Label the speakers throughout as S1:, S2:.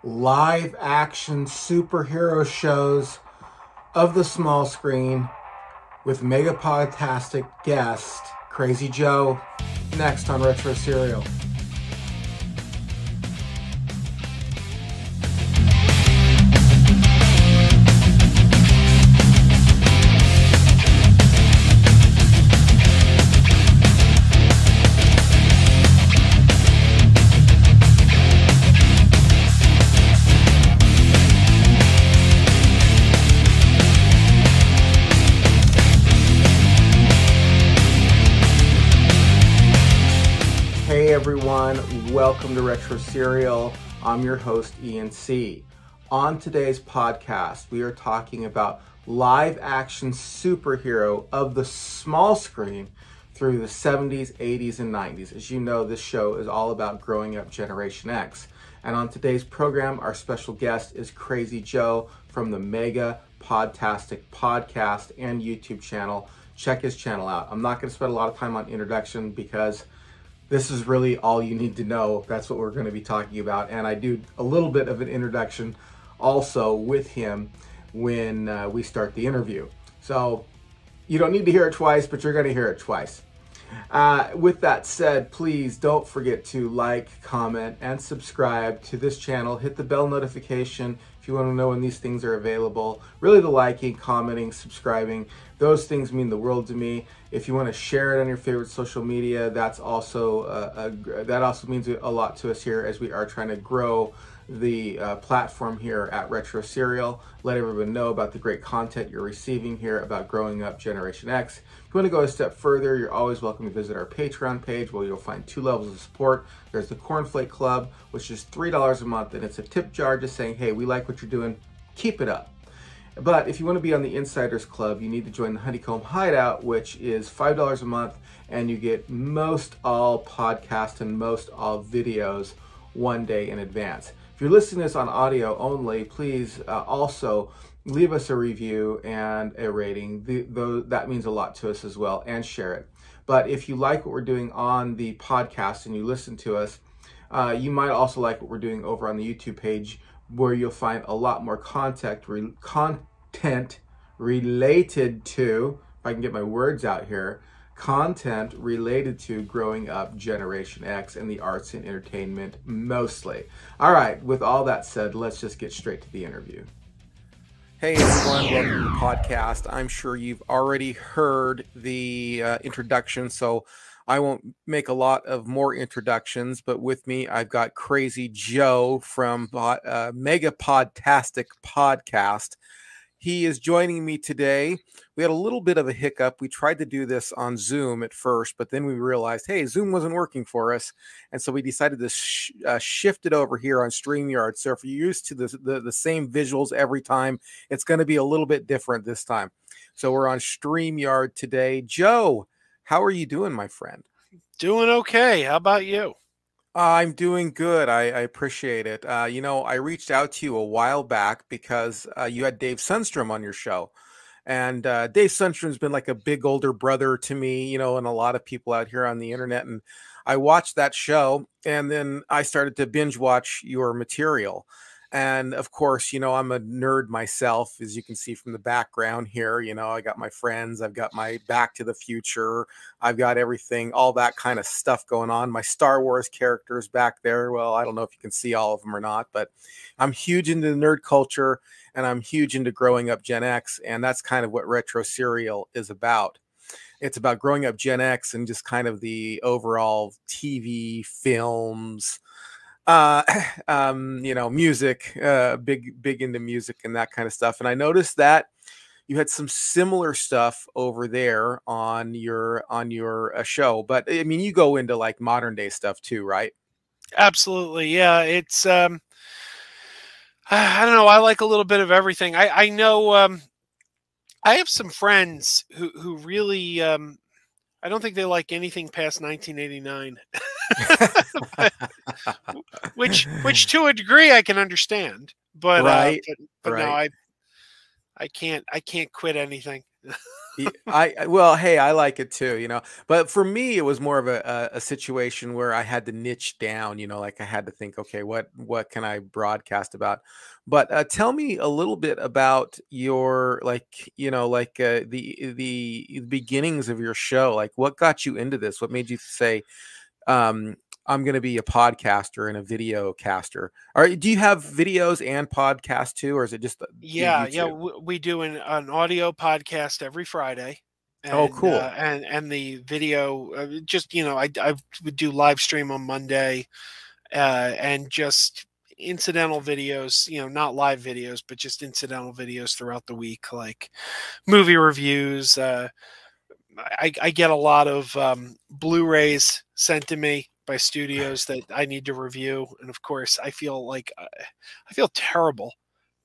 S1: live action superhero shows of the small screen with mega podtastic guest Crazy Joe next on Retro Serial. Hey everyone, welcome to Retro Serial. I'm your host Ian C. On today's podcast, we are talking about live action superhero of the small screen through the 70s, 80s, and 90s. As you know, this show is all about growing up Generation X. And on today's program, our special guest is Crazy Joe from the Mega Podtastic podcast and YouTube channel. Check his channel out. I'm not going to spend a lot of time on introduction because this is really all you need to know. That's what we're going to be talking about. And I do a little bit of an introduction also with him when we start the interview. So you don't need to hear it twice, but you're going to hear it twice. With that said, please don't forget to like, comment, and subscribe to this channel. Hit the bell notification if you want to know when these things are available. Really, the liking, commenting, subscribing, those things mean the world to me. If you want to share it on your favorite social media, that's also that also means a lot to us here as we are trying to grow the platform here at Retro Serial. Let everyone know about the great content you're receiving here about growing up Generation X. If you want to go a step further, you're always welcome to visit our Patreon page where you'll find 2 levels of support. There's the Cornflake Club, which is $3 a month, and it's a tip jar just saying, hey, we like what you're doing, keep it up. But if you want to be on the Insiders Club, you need to join the Honeycomb Hideout, which is $5 a month, and you get most all podcasts and most all videos 1 day in advance. If you're listening to this on audio only, please also leave us a review and a rating. That means a lot to us as well, and share it. But if you like what we're doing on the podcast and you listen to us, you might also like what we're doing over on the YouTube page, where you'll find a lot more content related to, if I can get my words out here, content related to growing up Generation X and the arts and entertainment mostly. All right, with all that said, let's just get straight to the interview. Hey everyone, welcome to the podcast. I'm sure you've already heard the introduction, so I won't make a lot of more introductions, but with me, I've got Crazy Joe from Mega Podtastic podcast. He is joining me today. We had a little bit of a hiccup. We tried to do this on Zoom at first, but then we realized, hey, Zoom wasn't working for us. And so we decided to shift it over here on StreamYard. So if you're used to the same visuals every time, it's going to be a little bit different this time. So we're on StreamYard today. Joe, how are you doing, my friend?
S2: Doing okay. How about you?
S1: I'm doing good. I appreciate it. You know, I reached out to you a while back because you had Dave Sundstrom on your show. And Dave Sundstrom's been like a big older brother to me, you know, and a lot of people out here on the internet. And I watched that show, and then I started to binge watch your material. And of course, you know, I'm a nerd myself, as you can see from the background here. You know, I got my friends, I've got my Back to the Future, I've got everything, all that kind of stuff going on. My Star Wars characters back there. Well, I don't know if you can see all of them or not, but I'm huge into the nerd culture, and I'm huge into growing up Gen X. And that's kind of what Retro Serial is about. It's about growing up Gen X and just kind of the overall TV, films, you know, music, big into music and that kind of stuff. And I noticed that you had some similar stuff over there on your show, but I mean, you go into like modern day stuff too, right?
S2: Absolutely. Yeah. It's, I don't know. I like a little bit of everything. I know, I have some friends who really, I don't think they like anything past 1989. which to a degree I can understand, but
S1: right,
S2: but
S1: right.
S2: no, I can't quit anything.
S1: Well, hey, I like it too, but for me, it was more of a situation where I had to niche down, like I had to think, okay, what can I broadcast about? But tell me a little bit about your the beginnings of your show. Like, what got you into this? What made you say, um, I'm going to be a podcaster and a video caster? Or do you have videos and podcasts too, or is it just the
S2: Yeah,
S1: YouTube?
S2: we do an audio podcast every Friday,
S1: Oh,
S2: and
S1: cool.
S2: the video, just I would do live stream on Monday, and just incidental videos, not live videos, but just incidental videos throughout the week, like movie reviews. I get a lot of Blu-rays sent to me by studios that I need to review, and of course, I feel terrible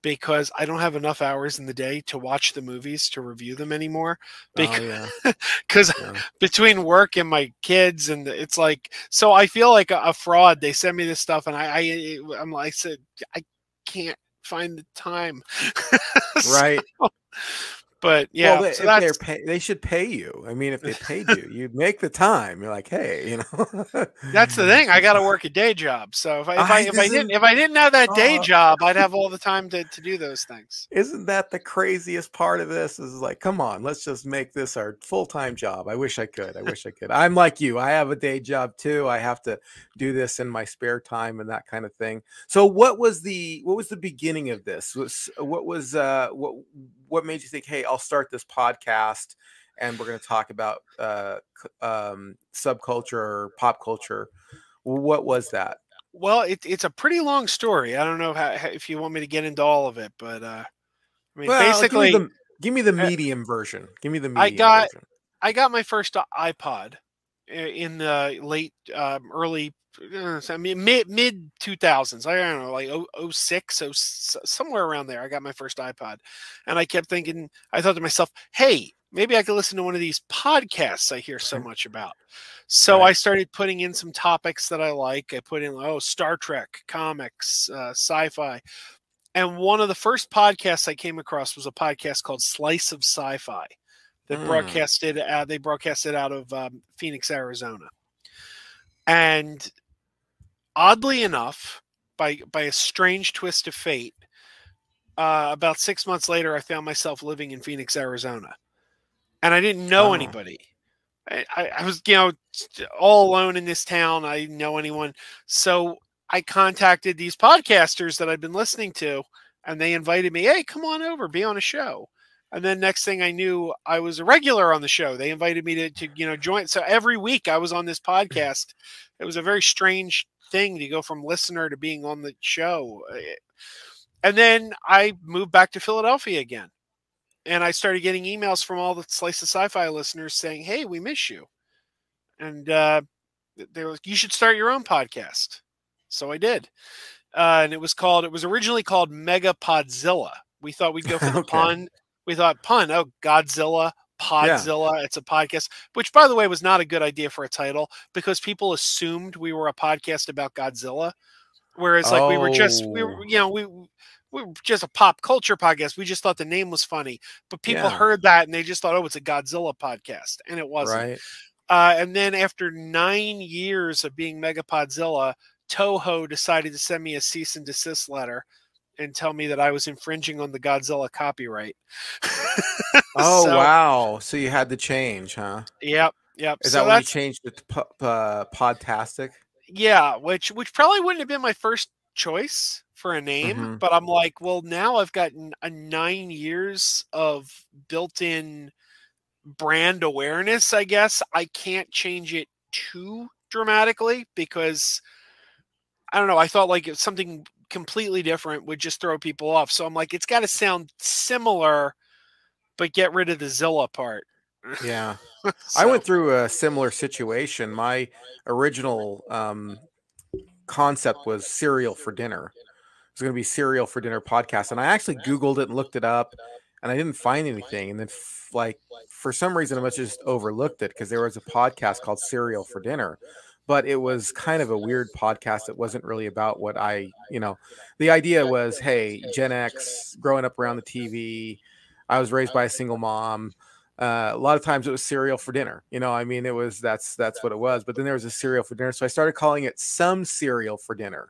S2: because I don't have enough hours in the day to watch the movies to review them anymore.
S1: Oh,
S2: Because
S1: yeah. Yeah.
S2: between work and my kids, and it's like, so I feel like a fraud. They send me this stuff, and I'm like, I said, I can't find the time.
S1: Right.
S2: But
S1: Well,
S2: yeah, so
S1: if
S2: that's
S1: they should pay you. I mean, if they paid you, you'd make the time. You're like, hey,
S2: That's the thing. I got to work a day job. So
S1: I isn't
S2: if I didn't have that day
S1: uh,
S2: job, I'd have all the time to do those things.
S1: isn't that the craziest part of this? Is like, come on, let's just make this our full-time job. I wish I could. I wish I could. I'm like you. I have a day job too. I have to do this in my spare time and that kind of thing. So, what was the beginning of this? What made you think, hey, I'll start this podcast and we're going to talk about subculture or pop culture? What was that?
S2: Well, it's a pretty long story. I don't know if you want me to get into all of it, but I mean,
S1: Well,
S2: basically,
S1: give me the
S2: uh,
S1: medium version. Give me the
S2: I
S1: medium
S2: got
S1: version.
S2: I got my first iPod in the late early. I mean, mid 2000s. I don't know, like '06, somewhere around there. I got my first iPod, and I kept thinking. I thought to myself, "Hey, maybe I could listen to one of these podcasts I hear so much about." So I
S1: Right.
S2: started putting in some topics that I like. I put in, Star Trek, comics, sci-fi. And one of the first podcasts I came across was a podcast called Slice of Sci-Fi that
S1: Mm.
S2: they broadcasted out of Phoenix, Arizona. And oddly enough, by a strange twist of fate, about 6 months later, I found myself living in Phoenix, Arizona, and I didn't know
S1: Oh.
S2: anybody. I was, all alone in this town. I didn't know anyone. So I contacted these podcasters that I'd been listening to, and they invited me, hey, come on over, be on a show. And then next thing I knew, I was a regular on the show. They invited me to join. So every week I was on this podcast. It was a very strange thing to go from listener to being on the show. And then I moved back to Philadelphia again, and I started getting emails from all the Slice of Sci-Fi listeners saying, "Hey, we miss you," and they were like, "You should start your own podcast." So I did, and it was originally called Mega Podzilla. We thought we'd go for the
S1: Okay.
S2: pun. We thought pun. Oh, Godzilla,
S1: Yeah.
S2: Podzilla. It's a podcast, which, by the way, was not a good idea for a title because people assumed we were a podcast about Godzilla, whereas like
S1: Oh.
S2: we were just a pop culture podcast. We just thought the name was funny, but people
S1: Yeah.
S2: heard that and they just thought, oh, it's a Godzilla podcast, and it wasn't.
S1: Right.
S2: And then after 9 years of being Megapodzilla, Toho decided to send me a cease and desist letter and tell me that I was infringing on the Godzilla copyright.
S1: Oh,
S2: So,
S1: wow. So you had to change, huh?
S2: yep, yep.
S1: Is
S2: So
S1: that when you
S2: that's
S1: changed it to Podtastic?
S2: yeah, which probably wouldn't have been my first choice for a name,
S1: Mm-hmm.
S2: but I'm like, well, now I've got a 9 years of built-in brand awareness. I guess I can't change it too dramatically because I don't know. I thought like something completely different would just throw people off. So I'm like, it's got to sound similar, but get rid of the Zilla part.
S1: Yeah. I
S2: So
S1: went through a similar situation. My original concept was cereal for dinner. It was going to be cereal for dinner podcast, and I actually Googled it and looked it up, and I didn't find anything. And then, like, for some reason, I must have just overlooked it because there was a podcast called Cereal for Dinner, but it was kind of a weird podcast. It wasn't really about what the idea was, hey, Gen X, growing up around the TV. I was raised by a single mom. A lot of times it was cereal for dinner. I mean, that's what it was. But then there was a cereal for dinner, so I started calling it Some Cereal for Dinner.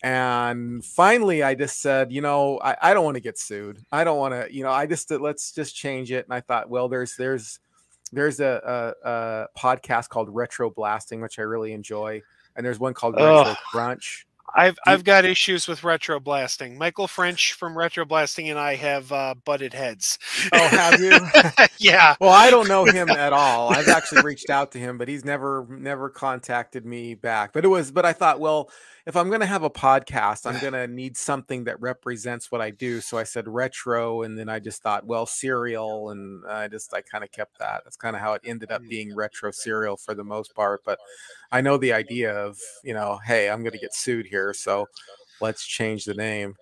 S1: And finally, I just said, I don't want to get sued. I don't want to, let's just change it. And I thought, well, there's a podcast called Retro Blasting, which I really enjoy, and there's one called Retro Crunch.
S2: I've got issues with Retro Blasting. Michael French from Retro Blasting and I have butted heads.
S1: Oh, have you?
S2: Yeah.
S1: Well, I don't know him at all. I've actually reached out to him, but he's never contacted me back. But I thought, well, if I'm going to have a podcast, I'm going to need something that represents what I do. So I said retro, and then I just thought, well, cereal, and I kind of kept that. That's kind of how it ended up being Retro Cereal for the most part. But I know the idea of, hey, I'm going to get sued here, so let's change the name.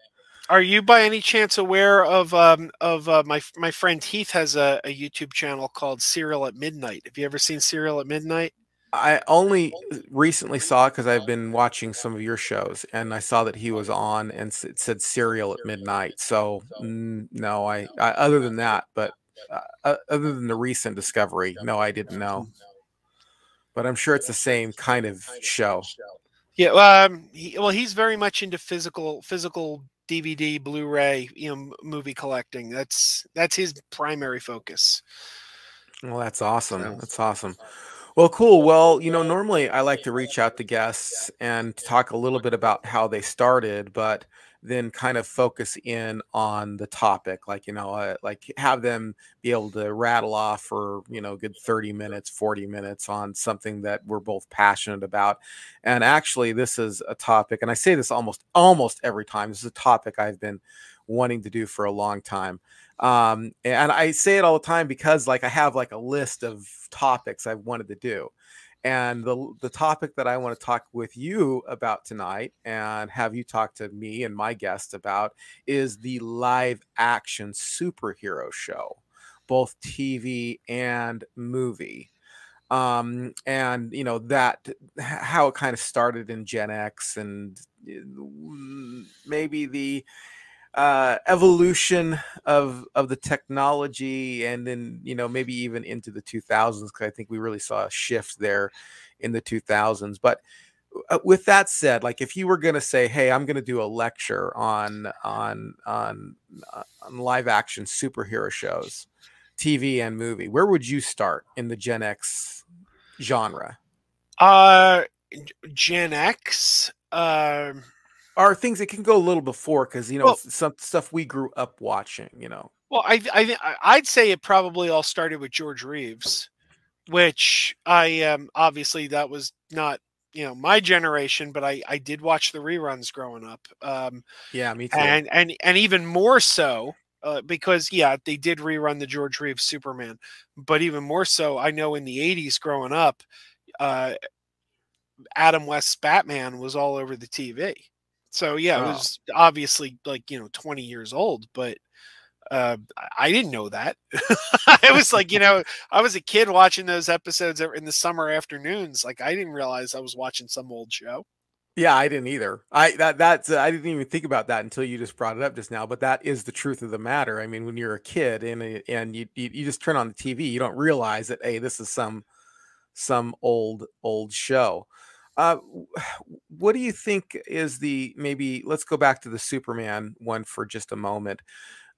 S2: Are you by any chance aware of my friend Heath has a YouTube channel called Cereal at Midnight? Have you ever seen Cereal at Midnight?
S1: I only recently saw it because I've been watching some of your shows, and I saw that he was on, and it said Cereal at Midnight. So no, I other than that, but other than the recent discovery, no, I didn't know. But I'm sure it's the same kind of show.
S2: Yeah, he's very much into physical DVD, Blu-ray, movie collecting. That's his primary focus.
S1: Well, that's awesome. That's awesome. Well, cool. Well, normally I like to reach out to guests and talk a little bit about how they started, but then kind of focus in on the topic, like have them be able to rattle off for good 30 minutes, 40 minutes on something that we're both passionate about. And actually, this is a topic, and I say this almost every time, this is a topic I've been wanting to do for a long time. And I say it all the time because I have a list of topics I've wanted to do. And the topic that I want to talk with you about tonight and have you talk to me and my guest about is the live action superhero show, both TV and movie. And that how it kind of started in Gen X, and maybe the evolution of the technology, and then maybe even into the 2000s, because I think we really saw a shift there in the 2000s. But with that said, if you were going to say, hey, I'm going to do a lecture on live action superhero shows, TV and movie, where would you start in the Gen X genre?
S2: Gen X
S1: are things that can go a little before, because some stuff we grew up watching.
S2: Well, I'd say it probably all started with George Reeves, which obviously that was not my generation, but I did watch the reruns growing up.
S1: Yeah, me too.
S2: And even more so because they did rerun the George Reeves Superman, but even more so, I know in the 80s growing up, Adam West's Batman was all over the TV. So it was obviously 20 years old, but I didn't know that. It was I was a kid watching those episodes in the summer afternoons. I didn't realize I was watching some old show.
S1: Yeah, I didn't either. I didn't even think about that until you just brought it up just now. But that is the truth of the matter. I mean, when you're a kid and you just turn on the TV, you don't realize that, hey, this is some old show. What do you think is maybe let's go back to the Superman one for just a moment.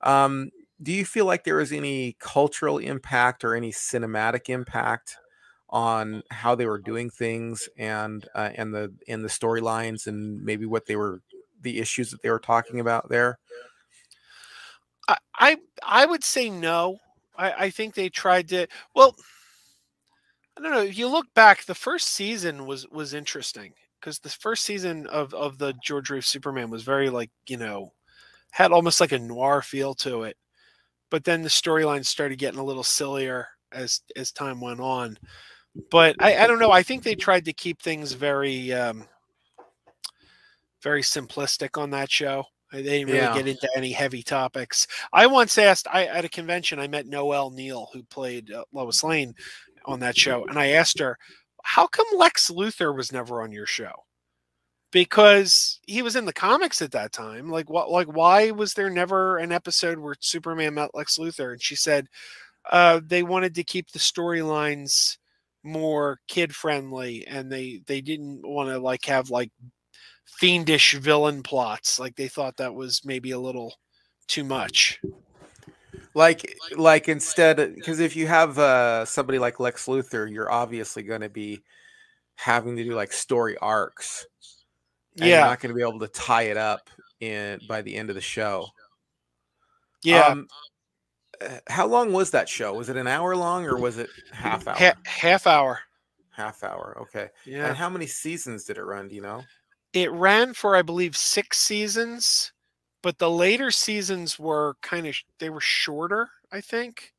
S1: Do you feel like there was any cultural impact or any cinematic impact on how they were doing things and the storylines and maybe what the issues that they were talking about there?
S2: I would say no. I think they tried to, well, I don't know. If you look back, the first season was interesting because the first season of the George Reeves Superman was very had almost like a noir feel to it. But then the storyline started getting a little sillier as time went on. But I don't know. I think they tried to keep things very very simplistic on that show. They didn't really get into any heavy topics. I once asked, at a convention, I met Noelle Neal, who played Lois Lane on that show, and I asked her, how come Lex Luthor was never on your show? Because he was in the comics at that time. Why was there never an episode where Superman met Lex Luthor? And she said, They wanted to keep the storylines more kid friendly, and they didn't want to like have like fiendish villain plots. Like they thought that was maybe a little too much.
S1: Like instead, because if you have somebody like Lex Luthor, you're obviously going to be having to do like story arcs, and you're
S2: Yeah,
S1: not going to be able to tie it up in by the end of the show.
S2: yeah.
S1: How long was that show? Was it an hour long or was it half hour?
S2: Half hour.
S1: Half hour. Okay. And
S2: Yeah.
S1: how many seasons did it run? Do you know?
S2: It ran for, I believe, 6 seasons, but the later seasons were they were shorter, I think.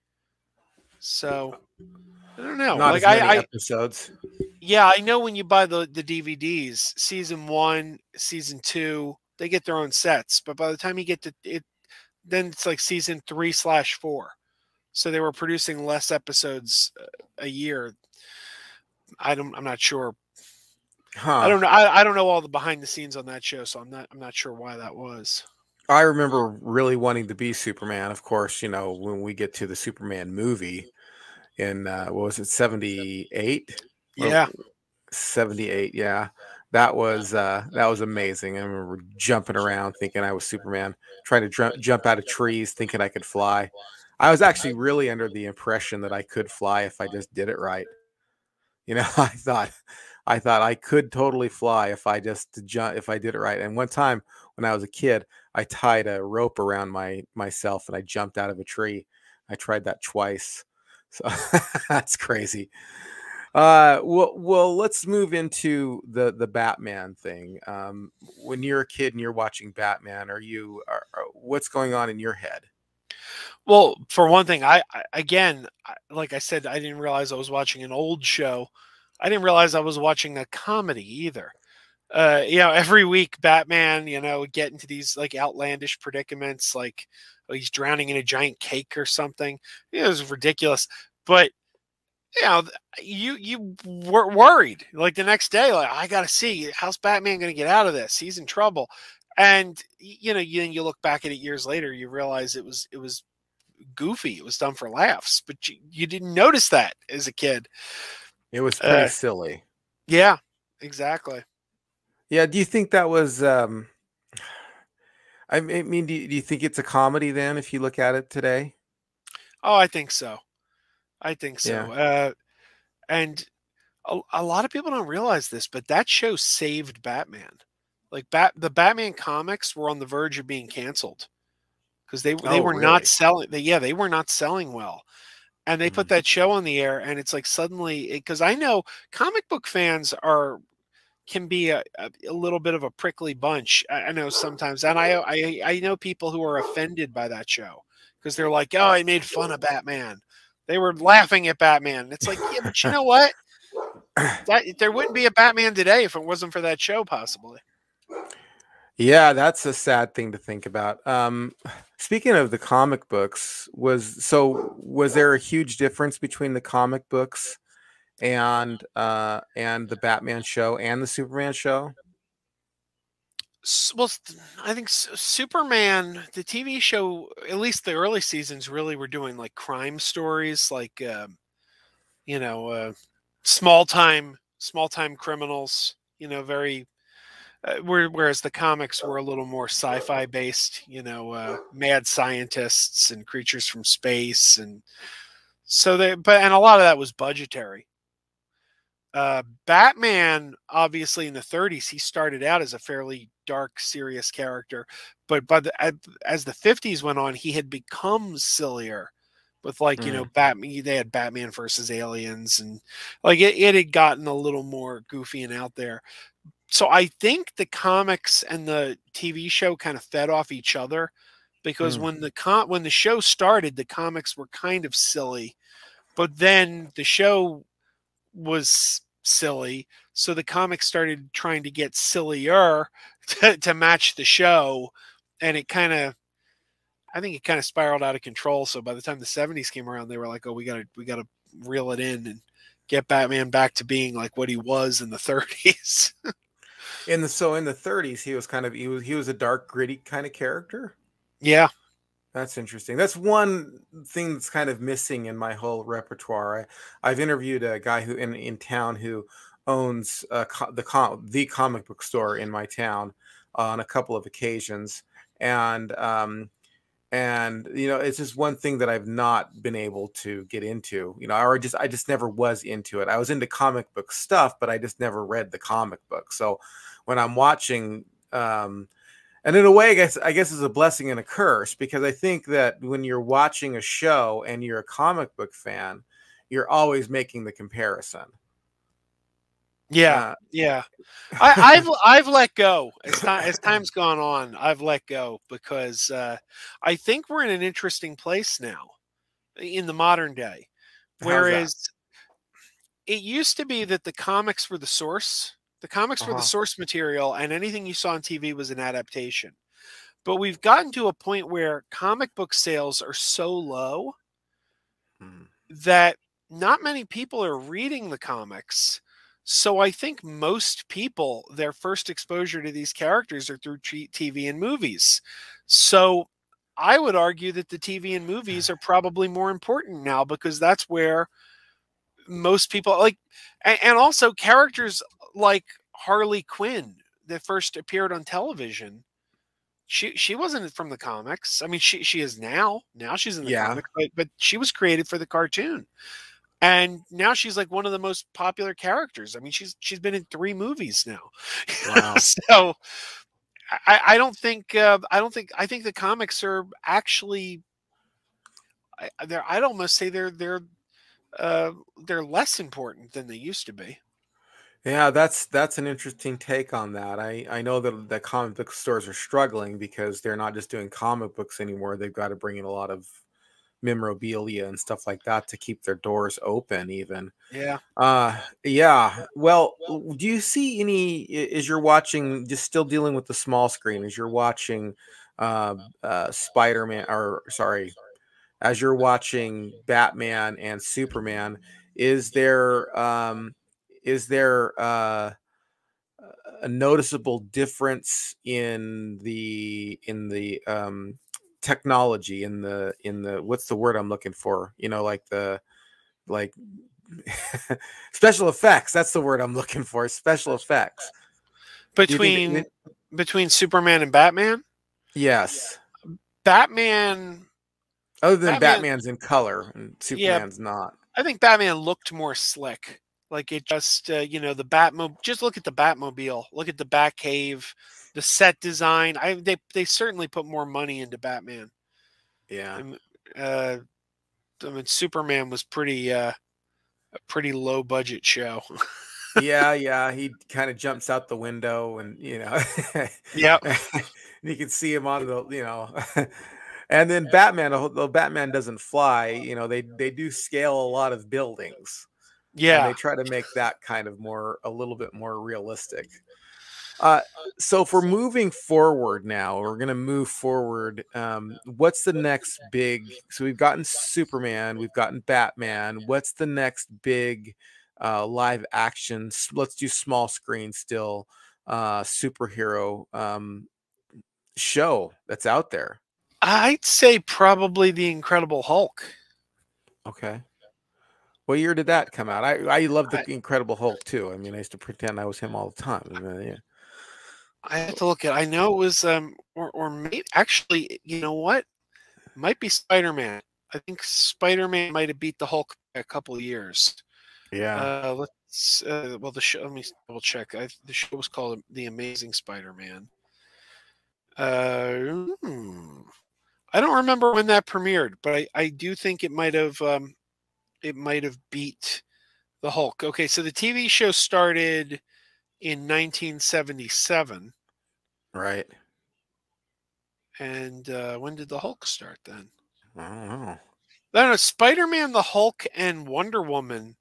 S2: So I don't know.
S1: Not
S2: Like
S1: as many episodes.
S2: yeah, I know when you buy the DVDs, season 1, season 2, they get their own sets, but by the time you get to it, then it's like season 3/4. So they were producing less episodes a year. I'm not sure.
S1: Huh.
S2: I don't know. I don't know all the behind the scenes on that show, so I'm not sure why that was.
S1: I remember really wanting to be Superman. Of course, you know, when we get to the Superman movie in what was it, 78?
S2: Yeah.
S1: 78, yeah. That was amazing. I remember jumping around thinking I was Superman, trying to jump out of trees thinking I could fly. I was actually really under the impression that I could fly if I just did it right. You know, I thought I could totally fly if I just if I did it right. And one time when I was a kid, I tied a rope around myself and I jumped out of a tree. I tried that twice. So that's crazy. Well, let's move into the Batman thing. When you're a kid and you're watching Batman, what's going on in your head?
S2: Well, for one thing, like I said, I didn't realize I was watching an old show. I didn't realize I was watching a comedy either. Every week Batman, would get into these like outlandish predicaments, like he's drowning in a giant cake or something. It was ridiculous. But you were worried like the next day, like I got to see how's Batman going to get out of this. He's in trouble. And you look back at it years later, you realize it was goofy. It was done for laughs, but you didn't notice that as a kid.
S1: It was pretty silly.
S2: Yeah, exactly.
S1: Yeah. Do you think that was, I mean, do you think it's a comedy then, if you look at it today?
S2: Oh, I think so. I think so.
S1: Yeah.
S2: And a lot of people don't realize this, but that show saved Batman. Like the Batman comics were on the verge of being canceled because they were
S1: Really?
S2: not selling. They were not selling well. And they put that show on the air, and it's like suddenly, because I know comic book fans can be a little bit of a prickly bunch. I know sometimes, and I know people who are offended by that show because they're like, "Oh, I made fun of Batman." They were laughing at Batman. It's like, yeah, but you know what? There wouldn't be a Batman today if it wasn't for that show, possibly.
S1: Yeah, that's a sad thing to think about. Speaking of the comic books, was there a huge difference between the comic books and the Batman show and the Superman show?
S2: Well, I think Superman, the TV show, at least the early seasons, really were doing like crime stories, like small time criminals. Very. Whereas the comics were a little more sci-fi based, mad scientists and creatures from space, and so and a lot of that was budgetary. Batman, obviously in the 30s, he started out as a fairly dark, serious character, but as the 50s went on, he had become sillier. With Batman, they had Batman versus aliens, and like it had gotten a little more goofy and out there. So I think the comics and the TV show kind of fed off each other, because when the show started, the comics were kind of silly, but then the show was silly, so the comics started trying to get sillier to match the show, and I think it kind of spiraled out of control. So by the time the 70s came around, they were like, "Oh, we gotta reel it in and get Batman back to being like what he was in the 30s."
S1: In the 30s, he was a dark, gritty kind of character.
S2: Yeah.
S1: That's interesting. That's one thing that's kind of missing in my whole repertoire. I've interviewed a guy who in town who owns the comic book store in my town on a couple of occasions, and it's just one thing that I've not been able to get into. I just never was into it. I was into comic book stuff, but I just never read the comic book. So when I'm watching. And in a way, I guess it's a blessing and a curse, because I think that when you're watching a show and you're a comic book fan, you're always making the comparison.
S2: Yeah, yeah. I've let go as time's gone on. I've let go because I think we're in an interesting place now in the modern day. Whereas it used to be that the comics were the source. The comics were the source material, and anything you saw on TV was an adaptation. But we've gotten to a point where comic book sales are so low that not many people are reading the comics. So I think most people, their first exposure to these characters are through TV and movies. So I would argue that the TV and movies are probably more important now, because that's where most people like, and also characters like Harley Quinn that first appeared on television. She wasn't from the comics. I mean, she is now. Now she's in the comics, but she was created for the cartoon, and now she's like one of the most popular characters. I mean, she's been in 3 movies now.
S1: Wow.
S2: So I don't think I think the comics are actually. I'd almost say they're less important than they used to be.
S1: Yeah, that's an interesting take on that. I know that the comic book stores are struggling because they're not just doing comic books anymore. They've got to bring in a lot of memorabilia and stuff like that to keep their doors open even.
S2: Yeah.
S1: Yeah. Well, do you see as you're watching, just still dealing with the small screen, as you're watching Spider-Man, or sorry, as you're watching Batman and Superman, is there a noticeable difference in the technology, in the what's the word I'm looking for? Like special effects. That's the word I'm looking for. Special effects
S2: between Superman and Batman.
S1: Yes.
S2: Batman.
S1: Other than Batman's in color and Superman's not.
S2: I think Batman looked more slick. Like it just, the Batmobile. Just look at the Batmobile. Look at the Batcave, the set design. They certainly put more money into Batman.
S1: Yeah.
S2: I mean, Superman was a pretty low budget show.
S1: Yeah. He kind of jumps out the window, and
S2: yeah,
S1: you can see him on the and then Batman, although Batman doesn't fly, they do scale a lot of buildings.
S2: Yeah,
S1: and they try to make that kind of a little bit more realistic. So for moving forward now, we're going to move forward. What's the next big? So we've gotten Superman, we've gotten Batman. What's the next big live action? Let's do small screen still superhero show that's out there.
S2: I'd say probably the Incredible Hulk.
S1: Okay. What year did that come out? I love the Incredible Hulk too. I mean, I used to pretend I was him all the time. Yeah.
S2: I have to look at. I know it was or maybe actually, you know what? Might be Spider-Man. I think Spider-Man might have beat the Hulk by a couple of years.
S1: Yeah.
S2: Let's well, the show. Let me double check. The show was called The Amazing Spider-Man. I don't remember when that premiered, but I do think it might have beat the Hulk. Okay, so the TV show started in 1977.
S1: Right.
S2: And when did the Hulk start then?
S1: I don't know.
S2: I don't know. Spider-Man, the Hulk, and Wonder Woman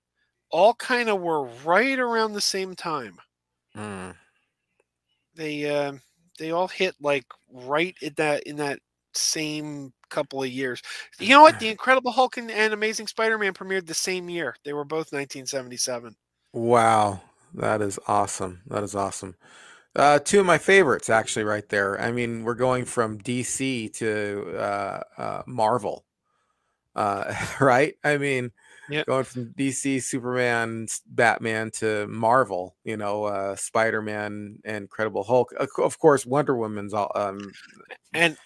S2: all kind of were right around the same time. They all hit like right in that same couple of years. You know what? The Incredible Hulk and Amazing Spider-Man premiered the same year. They were both 1977.
S1: Wow, that is awesome. That is awesome. Two of my favorites, actually, right there. I mean, we're going from DC to Marvel, right? I mean,
S2: Yeah.
S1: going from DC, Superman, Batman to Marvel, Spider-Man, and Incredible Hulk. Of course, Wonder Woman's all.
S2: And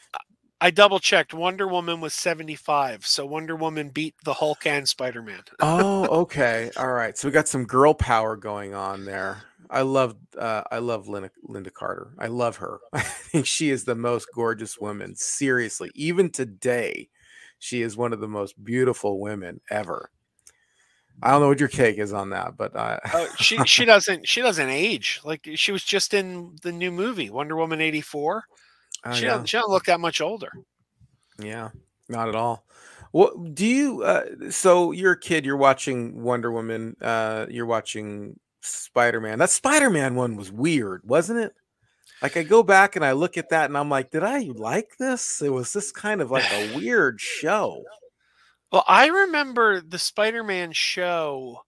S2: I double checked. Wonder Woman was 75, so Wonder Woman beat the Hulk and Spider-Man.
S1: Oh, okay, all right. So we got some girl power going on there. I love Linda Carter. I love her. I think she is the most gorgeous woman. Seriously, even today, she is one of the most beautiful women ever. I don't know what your take is on that, but
S2: She doesn't age. Like she was just in the new movie Wonder Woman 84. She
S1: yeah,
S2: doesn't she don't look that much older.
S1: yeah, not at all. What do you? So you're a kid. You're watching Wonder Woman. You're watching Spider Man. That Spider Man one was weird, wasn't it? Like I go back and I look at that and I'm like, did I like this? It was this kind of like a weird show.
S2: Well, I remember the Spider-Man show.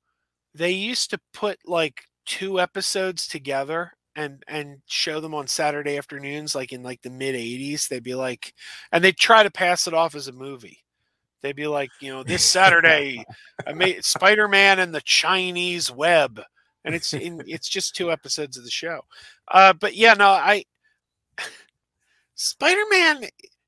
S2: They used to put like two episodes together and show them on Saturday afternoons, like in like the mid '80s. They'd be like, and they'd try to pass it off as a movie. They'd be like, this Saturday, I made Spider-Man and the Chinese Web, and it's just two episodes of the show. But yeah, no, Spider-Man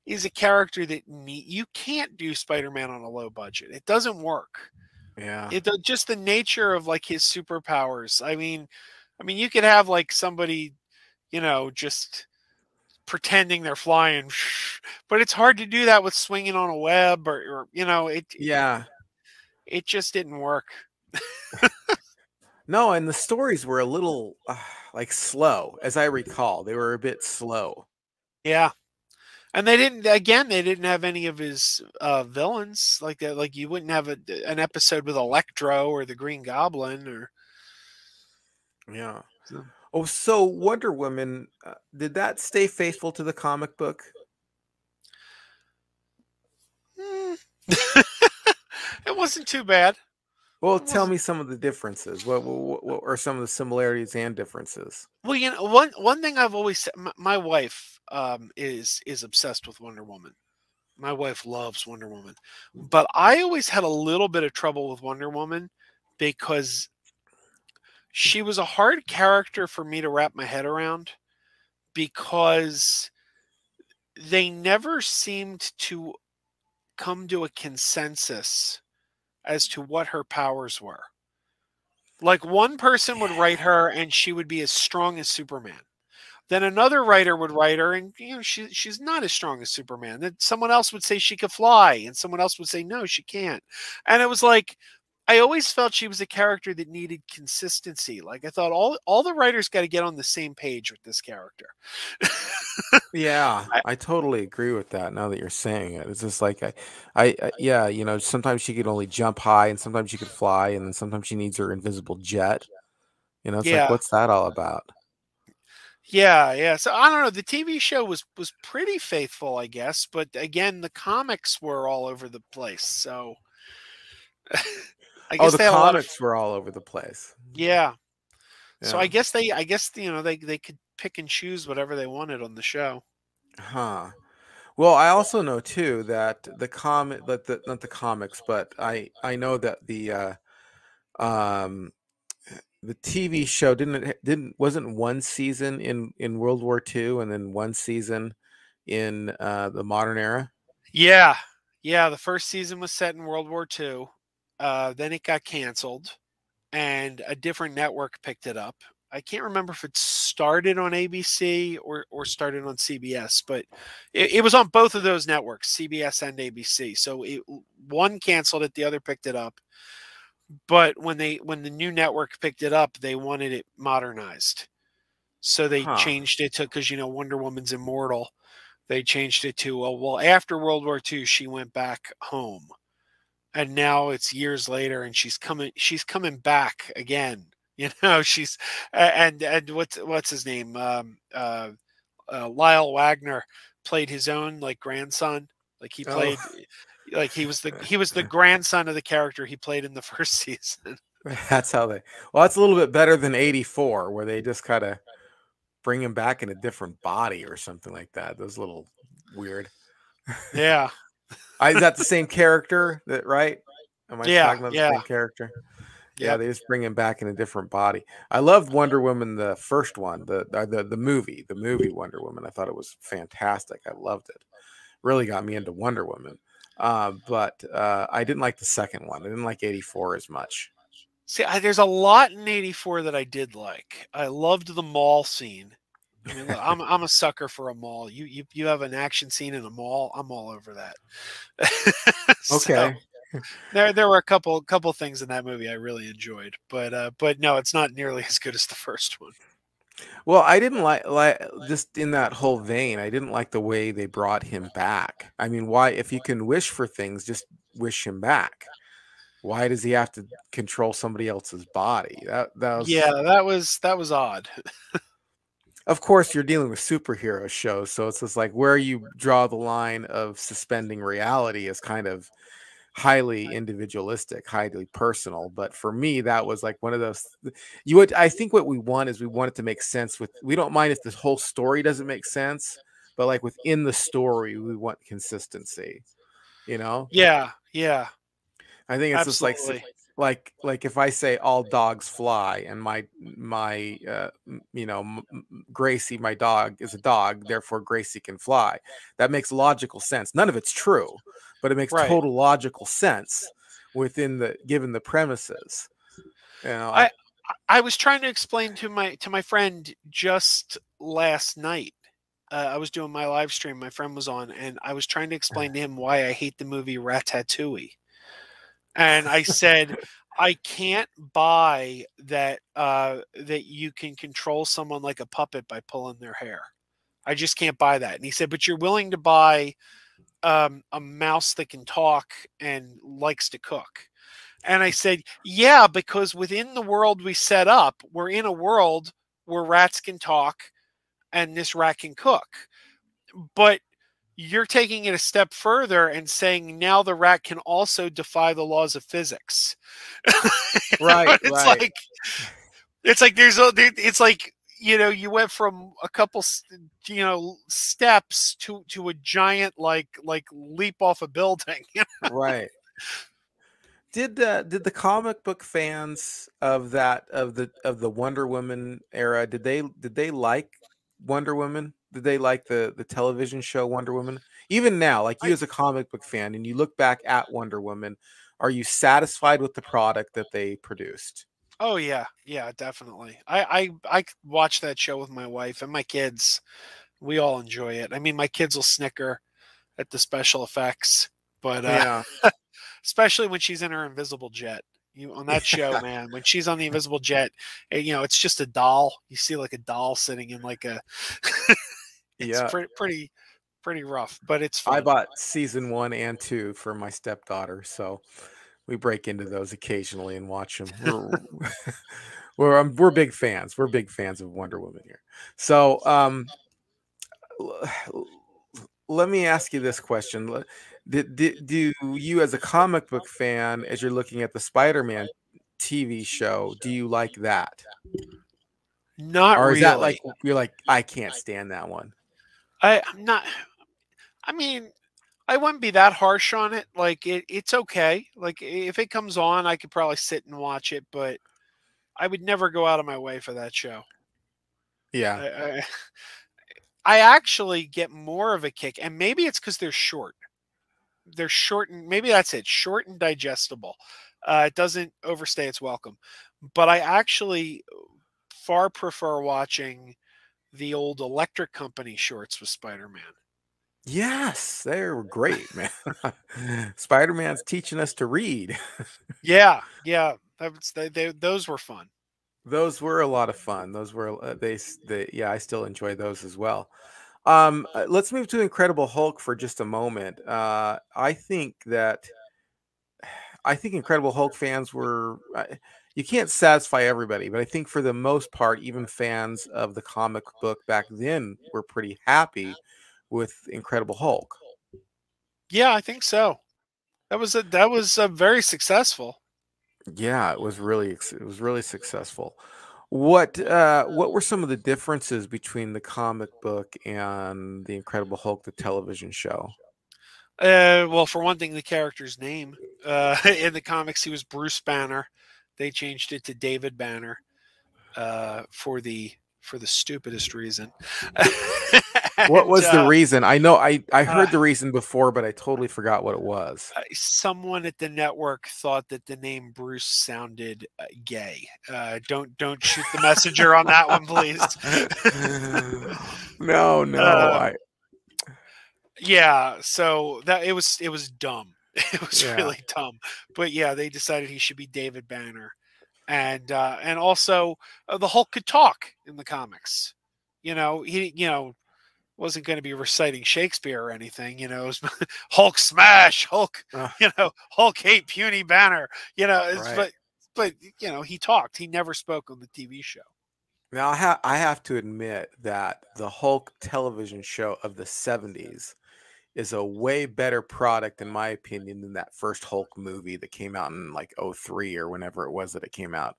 S2: is a character that you can't do Spider-Man on a low budget. It doesn't work.
S1: Yeah.
S2: Just the nature of like his superpowers. I mean, you could have like somebody, just pretending they're flying, but it's hard to do that with swinging on a web or
S1: Yeah.
S2: it just didn't work.
S1: No, and the stories were a little like slow, as I recall. They were a bit slow.
S2: Yeah. And they didn't have any of his villains like that. Like you wouldn't have an episode with Electro or the Green Goblin or
S1: Yeah.
S2: so.
S1: Oh, so Wonder Woman, did that stay faithful to the comic book?
S2: Mm. It wasn't too bad.
S1: Well,
S2: It
S1: tell
S2: wasn't.
S1: me some of the differences. What are some of the similarities and differences?
S2: Well, one thing I've always said, my wife is obsessed with Wonder Woman. My wife loves Wonder Woman, but I always had a little bit of trouble with Wonder Woman because she was a hard character for me to wrap my head around because they never seemed to come to a consensus as to what her powers were. Like one person would write her and she would be as strong as Superman. Then another writer would write her, and she's not as strong as Superman. Then someone else would say she could fly, and someone else would say no, she can't. And it was like I always felt she was a character that needed consistency. Like I thought all the writers got to get on the same page with this character.
S1: Yeah,
S2: I,
S1: I totally agree with that. Now that you're saying it, it's just like yeah, sometimes she could only jump high, and sometimes she could fly, and then sometimes she needs her invisible jet. It's like,
S2: yeah,
S1: what's that all about?
S2: yeah. So I don't know. The TV show was pretty faithful, I guess, but again, the comics were all over the place. So I
S1: Oh,
S2: guess
S1: the
S2: they had a lot of
S1: comics were all over the place.
S2: yeah. So
S1: Yeah.
S2: I guess they could pick and choose whatever they wanted on the show.
S1: Huh. Well, I also know too that the comic, but not the comics, but I know that um the TV show didn't wasn't one season in World War II and then one season in the modern era.
S2: Yeah, yeah. The first season was set in World War II. Then it got canceled, and a different network picked it up. I can't remember if it started on ABC or started on CBS, but it was on both of those networks, CBS and ABC. So one canceled it, the other picked it up. But when the new network picked it up, they wanted it modernized. So they
S1: Huh.
S2: changed it to because Wonder Woman's immortal. They changed it to well after World War II she went back home, and now it's years later and she's coming back again. She's and what's his name? Lyle Wagner played his own like grandson. Like he
S1: Oh,
S2: played like he was the grandson of the character he played in the first season.
S1: that's how they. Well, that's a little bit better than '84, where they just kind of
S3: bring him back in a different body or something like that. That was a little weird.
S2: Yeah.
S3: Is that the same character? That right? Am I
S2: Yeah.
S3: talking about the
S2: Yeah.
S3: same character? Yeah,
S2: Yep.
S3: they just bring him back in a different body. I loved Wonder Woman, the first one, the movie Wonder Woman. I thought it was fantastic. I loved it. Really got me into Wonder Woman. But I didn't like the second one. I didn't like 84 as much.
S2: See, there's a lot in '84 that I did like. I loved the mall scene. I mean, look, I'm a sucker for a mall. You have an action scene in a mall, I'm all over that.
S3: Okay.
S2: So, there were a couple things in that movie I really enjoyed, but no, it's not nearly as good as the first one.
S3: Well, I didn't like just in that whole vein. I didn't like the way they brought him back. I mean, why? If you can wish for things, just wish him back. Why does he have to control somebody else's body? That was
S2: Yeah, that was odd.
S3: Of course, you're dealing with superhero shows, so it's just like where you draw the line of suspending reality is kind of highly individualistic, highly personal. But for me, that was like one of those. I think what we want is we want it to make sense. We don't mind if the whole story doesn't make sense, but like within the story, we want consistency. You know?
S2: Yeah, yeah,
S3: I think it's just
S2: absolutely.
S3: like if I say all dogs fly and my Gracie, my dog, is a dog, therefore Gracie can fly. That makes logical sense. None of it's true, but it makes
S2: Right.
S3: total logical sense given the premises. You know,
S2: I was trying to explain to my friend just last night. I was doing my live stream. My friend was on, and I was trying to explain to him why I hate the movie Ratatouille. And I said, I can't buy that that you can control someone like a puppet by pulling their hair. I just can't buy that. And he said, but you're willing to buy a mouse that can talk and likes to cook. And I said, yeah, because within the world we set up, we're in a world where rats can talk and this rat can cook. But you're taking it a step further and saying now the rat can also defy the laws of physics.
S3: right,
S2: it's
S3: right.
S2: like it's like you went from a couple steps to a giant like leap off a building.
S3: Right. Did the comic book fans of the Wonder Woman era, did they like Wonder Woman? Did they like the television show Wonder Woman? Even now, like you as a comic book fan, and you look back at Wonder Woman, are you satisfied with the product that they produced?
S2: Oh yeah, yeah, definitely. I watch that show with my wife and my kids. We all enjoy it. I mean, my kids will snicker at the special effects, but
S3: Yeah.
S2: especially when she's in her invisible jet. On that show, man, when she's on the invisible jet, it's just a doll. You see like a doll sitting in like a. It's
S3: Yeah.
S2: pretty rough, but it's fun.
S3: I bought season 1 and 2 for my stepdaughter, so we break into those occasionally and watch them. We're big fans. We're big fans of Wonder Woman here. So let me ask you this question. Do you, as a comic book fan, as you're looking at the Spider-Man TV show, do you like that?
S2: Not
S3: or is
S2: really.
S3: that like you're like, I can't stand that one?
S2: I'm not. I mean, I wouldn't be that harsh on it. Like it's okay. Like if it comes on, I could probably sit and watch it, but I would never go out of my way for that show.
S3: Yeah.
S2: I actually get more of a kick, and maybe it's because they're short. They're short, and maybe that's it. Short and digestible. It doesn't overstay its welcome. But I actually far prefer watching the old Electric Company shorts with Spider-Man.
S3: Yes, they were great, man. Spider-Man's teaching us to read.
S2: Yeah, those were fun.
S3: Those were a lot of fun. Those were yeah, I still enjoy those as well. Let's move to Incredible Hulk for just a moment. I think Incredible Hulk fans were. You can't satisfy everybody, but I think for the most part, even fans of the comic book back then were pretty happy with Incredible Hulk.
S2: Yeah, I think so. That was very successful.
S3: Yeah, it was really successful. What were some of the differences between the comic book and the Incredible Hulk, the television show?
S2: Well, for one thing, the character's name. In the comics, he was Bruce Banner. They changed it to David Banner for the stupidest reason.
S3: What
S2: And
S3: was the reason? I know I heard the reason before, but I totally forgot what it was.
S2: someone at the network thought that the name Bruce sounded gay. Don't shoot the messenger on that one, please.
S3: No,
S2: Uh, yeah, so that it was dumb. It was
S3: Yeah.
S2: really dumb. But yeah, they decided he should be David Banner, and also the Hulk could talk in the comics. He wasn't going to be reciting Shakespeare or anything. It was Hulk smash, Hulk, Hulk hate puny Banner.
S3: Right.
S2: But he talked. He never spoke on the TV show.
S3: Now I have to admit that the Hulk television show of the 70s is a way better product, in my opinion, than that first Hulk movie that came out in like 03 or whenever it was that it came out.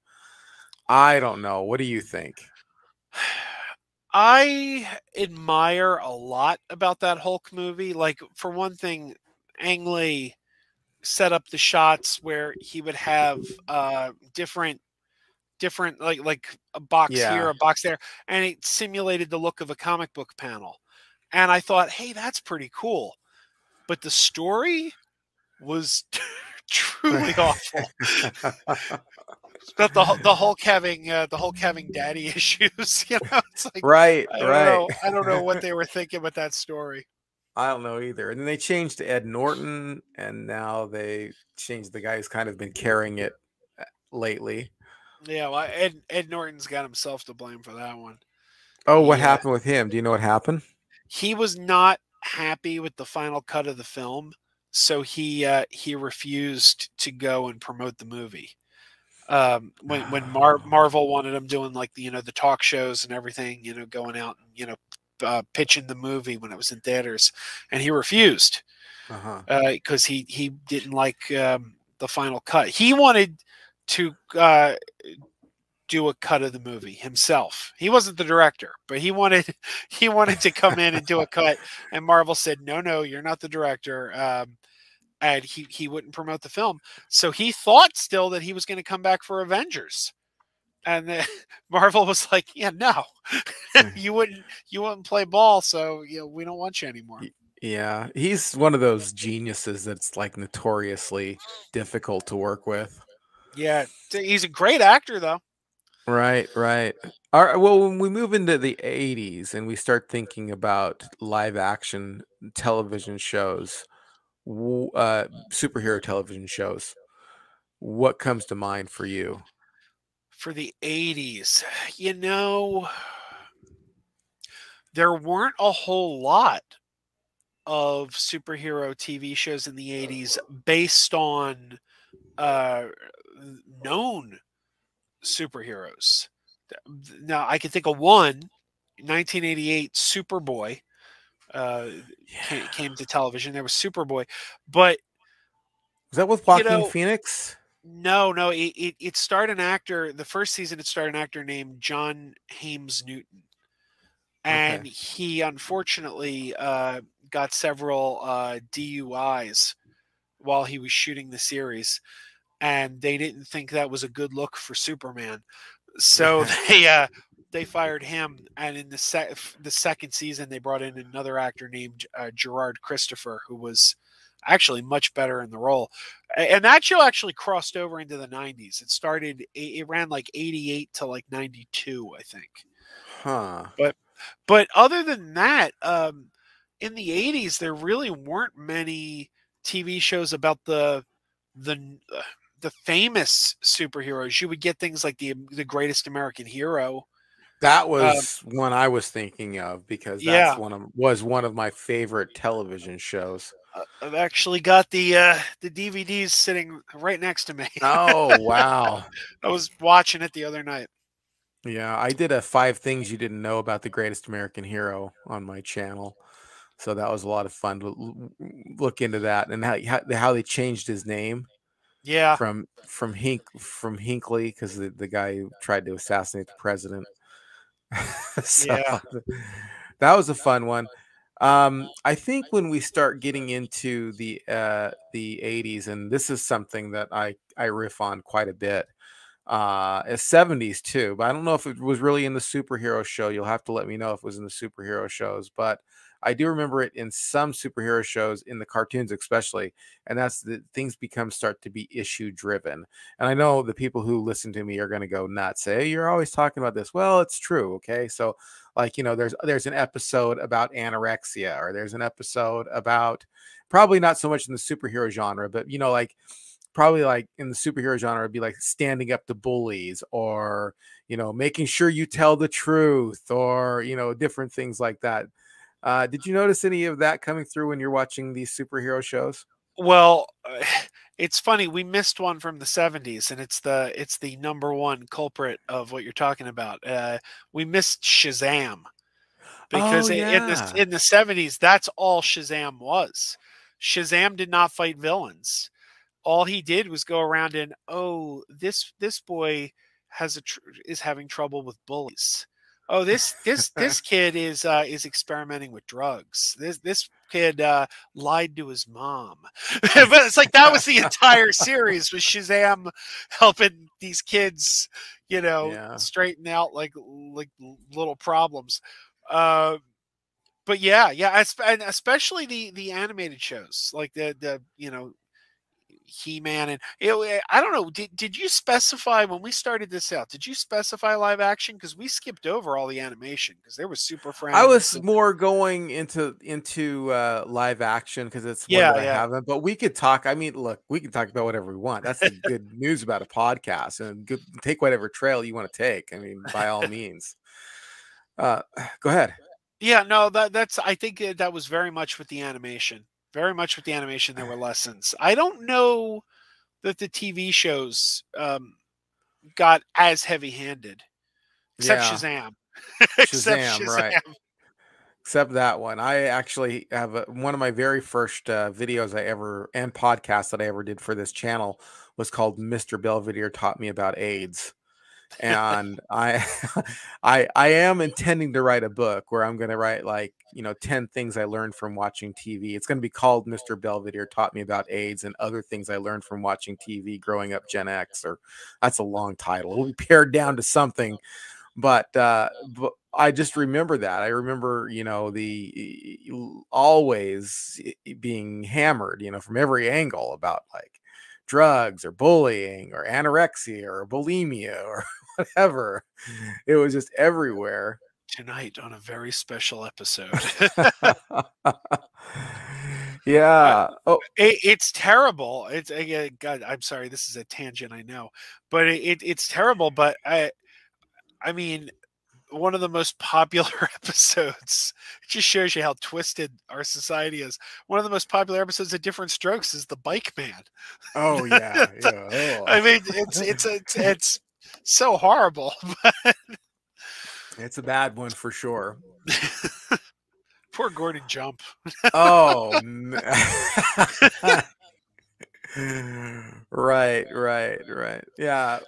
S3: I don't know. What do you think?
S2: I admire a lot about that Hulk movie. Like, for one thing, Ang Lee set up the shots where he would have different like a box
S3: Yeah.
S2: here, a box there, and it simulated the look of a comic book panel. And I thought, hey, that's pretty cool. But the story was truly awful. It's about the Hulk having daddy issues. It's like
S3: Right,
S2: I don't
S3: right.
S2: know. I don't know what they were thinking with that story.
S3: I don't know either. And then they changed to Ed Norton, and now they changed the guy who's kind of been carrying it lately.
S2: Yeah, well, Ed Norton's got himself to blame for that one.
S3: Oh, what
S2: Yeah.
S3: happened with him? Do you know what happened?
S2: He was not happy with the final cut of the film, so he refused to go and promote the movie. When Marvel wanted him doing like the talk shows and everything, going out and pitching the movie when it was in theaters, and he refused because he didn't like the final cut. He wanted to do a cut of the movie himself. He wasn't the director, but he wanted to come in and do a cut, and Marvel said, no, you're not the director. And he wouldn't promote the film. So he thought still that he was going to come back for Avengers. And then Marvel was like, yeah, no, you wouldn't play ball. So, we don't want you anymore.
S3: Yeah. He's one of those geniuses that's like notoriously difficult to work with.
S2: Yeah. He's a great actor though.
S3: Right, right. All right, well, when we move into the 80s and we start thinking about live action television shows, superhero television shows, what comes to mind for you?
S2: For the 80s, there weren't a whole lot of superhero TV shows in the 80s based on known superheroes. Now, I can think of one, 1988 Superboy came to television. There was Superboy, but
S3: Was that with Joaquin Phoenix?
S2: No, it starred an actor. The first season, it starred an actor named John Hames Newton, and he unfortunately got several DUIs while he was shooting the series, and they didn't think that was a good look for Superman, so they fired him. And in the second season, they brought in another actor named Gerard Christopher, who was actually much better in the role. And that show actually crossed over into the 90s. It ran like 88 to like 92, I think. But other than that, in the 80s, there really weren't many TV shows about the famous superheroes. You would get things like the Greatest American Hero.
S3: That was one I was thinking of because that's was one of my favorite television shows.
S2: I've actually got the DVDs sitting right next to me.
S3: Oh, wow.
S2: I was watching it the other night.
S3: Yeah, I did a 5 things you didn't know about the Greatest American Hero on my channel. So that was a lot of fun to look into that and how they changed his name
S2: Yeah.
S3: from Hinckley, because the guy who tried to assassinate the president. So
S2: Yeah.
S3: that was a fun one. I think when we start getting into the 80s, and this is something that I riff on quite a bit, 70s too, but I don't know if it was really in the superhero show. You'll have to let me know if it was in the superhero shows, but I do remember it in some superhero shows, in the cartoons especially, and that's the things start to be issue driven. And I know the people who listen to me are going to go nuts, say, hey, you're always talking about this. Well, it's true. Okay, so like, there's an episode about anorexia, or there's an episode about, probably not so much in the superhero genre, but like probably like in the superhero genre, it'd be like standing up to bullies, or making sure you tell the truth, or different things like that. Did you notice any of that coming through when you're watching these superhero shows?
S2: Well, it's funny, we missed one from the 70s, and it's the number one culprit of what you're talking about. We missed Shazam,
S3: Oh
S2: because
S3: yeah.
S2: in the 70s, that's all Shazam was. Shazam did not fight villains. All he did was go around and, oh, this boy is having trouble with bullies. Oh, this kid is experimenting with drugs. This kid lied to his mom. But it's like that was the entire series, was Shazam helping these kids,
S3: Yeah.
S2: straighten out like little problems. But yeah, and especially the animated shows, like the He-Man, and I don't know. Did you specify when we started this out? Did you specify live action? Because we skipped over all the animation, because there was Super Friends.
S3: I was more going into live action, because it's one that I
S2: Yeah.
S3: haven't. But we could talk. I mean, look, we can talk about whatever we want. That's the good news about a podcast, and take whatever trail you want to take. I mean, by all means. Go ahead.
S2: Yeah, no, that's I think that was very much with the animation. Very much with the animation, there were lessons. I don't know that the TV shows got as heavy-handed, except
S3: Yeah.
S2: Shazam.
S3: Shazam, right. Except that one. I actually have one of my very first videos and podcasts that I ever did for this channel was called Mr. Belvedere Taught Me About AIDS. And I I am intending to write a book where I'm going to write 10 things I learned from watching TV. It's going to be called Mr. Belvedere Taught Me About AIDS and Other Things I Learned from Watching TV Growing Up Gen X, or that's a long title. It'll be pared down to something, but I just remember that. I remember, the always being hammered, from every angle about drugs or bullying or anorexia or bulimia or whatever. It was just everywhere.
S2: Tonight on a very special episode.
S3: Yeah.
S2: It's terrible. It's God, I'm sorry, this is a tangent, I know, but it's terrible. But I mean, one of the most popular episodes, it just shows you how twisted our society is. One of the most popular episodes of Different Strokes is the Bike Man.
S3: Oh yeah. Yeah.
S2: I mean, it's so horrible.
S3: It's a bad one for sure.
S2: Poor Gordon Jump.
S3: Oh. Right. Yeah.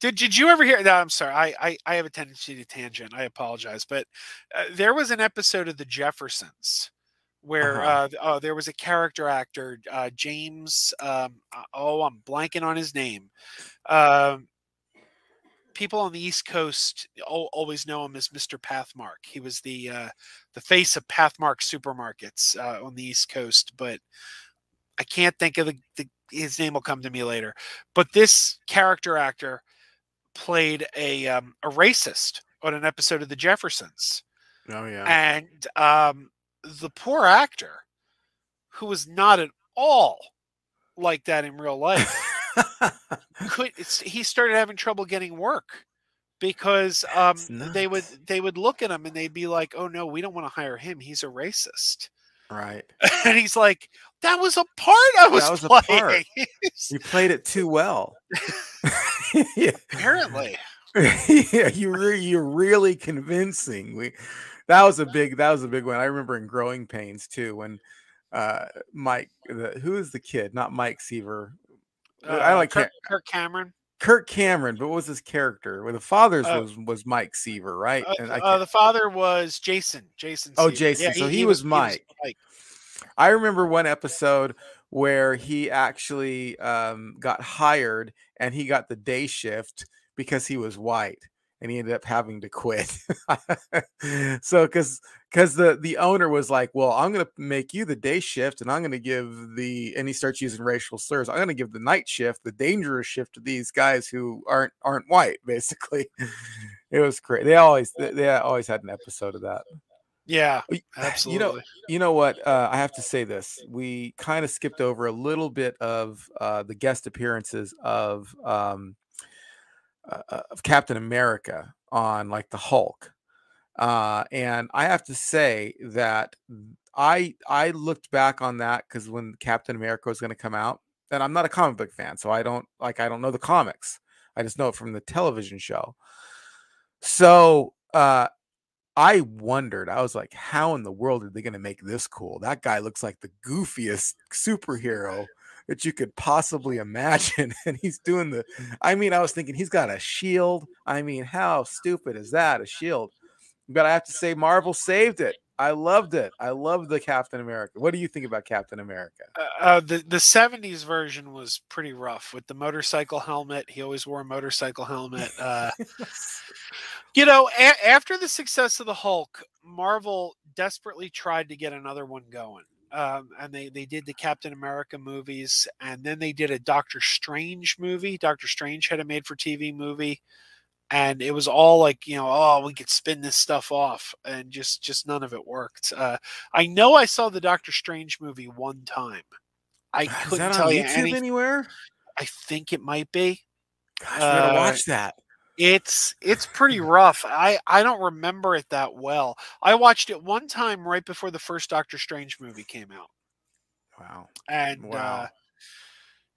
S2: Did you ever hear? No, I'm sorry. I have a tendency to tangent. I apologize, but there was an episode of The Jeffersons where there was a character actor, James. I'm blanking on his name. People on the East Coast always know him as Mr. Pathmark. He was the face of Pathmark supermarkets on the East Coast, but I can't think of his name. Will come to me later. But this character actor played a racist on an episode of The Jeffersons.
S3: Oh yeah.
S2: And the poor actor, who was not at all like that in real life, he started having trouble getting work, because they would look at him and they'd be like, oh no, we don't want to hire him, he's a racist.
S3: Right.
S2: And he's like, that was a part I was playing.
S3: You played it too well.
S2: Yeah. Apparently.
S3: Yeah, you're really convincing. That was a big one. I remember in Growing Pains too, when Mike, who is the kid? Not Mike Seaver. I like
S2: Kirk Cameron.
S3: Kirk Cameron, but what was his character? Well, the father's
S2: Uh,
S3: was Mike Seaver, right? And
S2: the father was Jason. Jason.
S3: Oh,
S2: Seaver.
S3: Jason.
S2: Yeah,
S3: So he was Mike. I remember one episode where he actually got hired and he got the day shift because he was white, and he ended up having to quit. So because the owner was like, well, I'm going to make you the day shift, and I'm going to give and he starts using racial slurs. I'm going to give the night shift, the dangerous shift, to these guys who aren't white, basically. It was great. They always had an episode of that.
S2: Yeah, absolutely.
S3: You know what? I have to say this. We kind of skipped over a little bit of the guest appearances of Captain America on like the Hulk. And I have to say that I looked back on that because when Captain America was going to come out, and I'm not a comic book fan, so I don't know the comics. I just know it from the television show. So I wondered, I was like, how in the world are they going to make this cool? That guy looks like the goofiest superhero that you could possibly imagine. And he's doing I was thinking he's got a shield. I mean, how stupid is that? A shield. But I have to say, Marvel saved it. I loved it. I loved the Captain America. What do you think about Captain America?
S2: The 70s version was pretty rough with the motorcycle helmet. He always wore a motorcycle helmet. After the success of the Hulk, Marvel desperately tried to get another one going. And they did the Captain America movies, and then they did a Doctor Strange movie. Doctor Strange had a made-for-TV movie, and it was all like, we could spin this stuff off, and just none of it worked. I know I saw the Doctor Strange movie one time. I couldn't tell you
S3: YouTube anywhere.
S2: I think it might be.
S3: Gosh, we gotta watch that.
S2: It's pretty rough. I don't remember it that well. I watched it one time right before the first Doctor Strange movie came out.
S3: Wow.
S2: And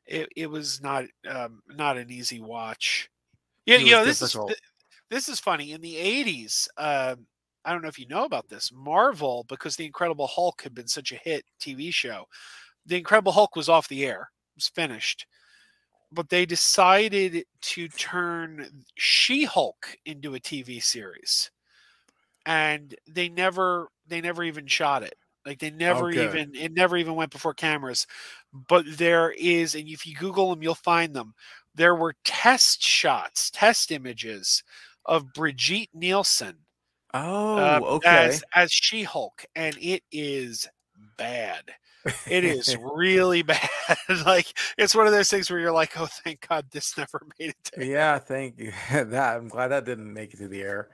S2: it was not an easy watch. Yeah, this is funny. In the 80s, I don't know if you know about this, Marvel, because The Incredible Hulk had been such a hit TV show, The Incredible Hulk was off the air. It was finished. But they decided to turn She-Hulk into a TV series, and they never even shot it. Like it never even went before cameras. But there is, and if you Google them, you'll find them. There were test shots, test images of Brigitte Nielsen.
S3: Okay.
S2: As She-Hulk, and it is bad. It is really bad. Like it's one of those things where you're like, oh, thank God this never made it to air.
S3: Yeah, thank you. I'm glad that didn't make it to the air.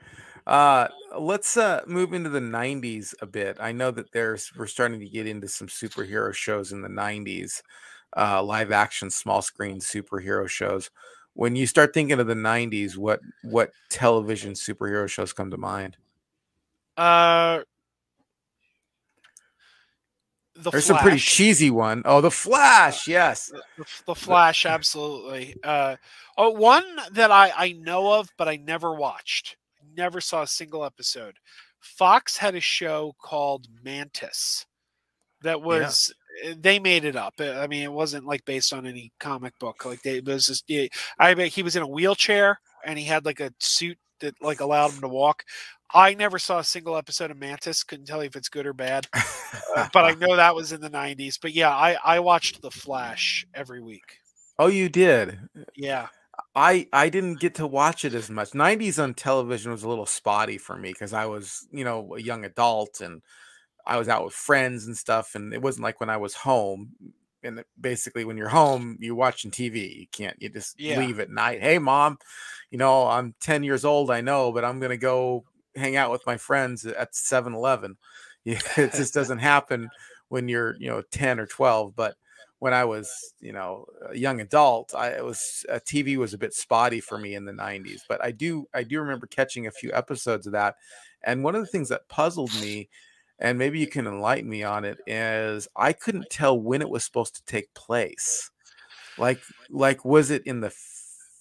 S3: Let's move into the 90s a bit. I know that we're starting to get into some superhero shows in the 90s, live action, small screen superhero shows. When you start thinking of the 90s, what television superhero shows come to mind? There's some pretty cheesy one. Oh, The Flash. Yes.
S2: The Flash. Absolutely. One that I know of, but I never watched. Never saw a single episode. Fox had a show called Mantis that was, they made it up. I mean, it wasn't like based on any comic book. Like it was just, I bet he was in a wheelchair and he had like a suit that like allowed him to walk. I never saw a single episode of Mantis. Couldn't tell you if it's good or bad, but I know that was in the 90s. But yeah, I watched The Flash every week.
S3: Oh, you did?
S2: Yeah.
S3: I didn't get to watch it as much. 90s on television was a little spotty for me because I was, a young adult and I was out with friends and stuff. And it wasn't like when I was home. And basically when you're home, you're watching TV. You just leave at night. Hey, Mom, I'm 10 years old, I know, but I'm going to go hang out with my friends at 7-Eleven. It just doesn't happen when you're 10 or 12. But when I was a young adult, TV was a bit spotty for me in the 90s. But I do remember catching a few episodes of that, and one of the things that puzzled me, and maybe you can enlighten me on it, is I couldn't tell when it was supposed to take place. Like was it in the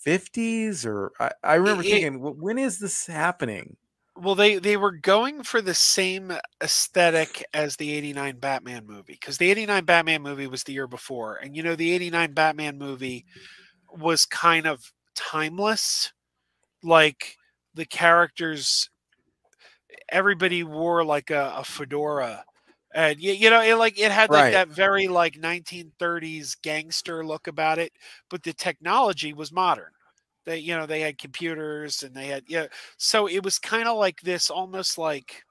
S3: 50s or I remember thinking, when is this happening?
S2: Well, they were going for the same aesthetic as the '89 Batman movie, because the '89 Batman movie was the year before, and the '89 Batman movie was kind of timeless. Like the characters, everybody wore like a fedora, and it had like
S3: Right.
S2: that very like 1930s gangster look about it, but the technology was modern. They had computers and they had so it was kind of like this almost like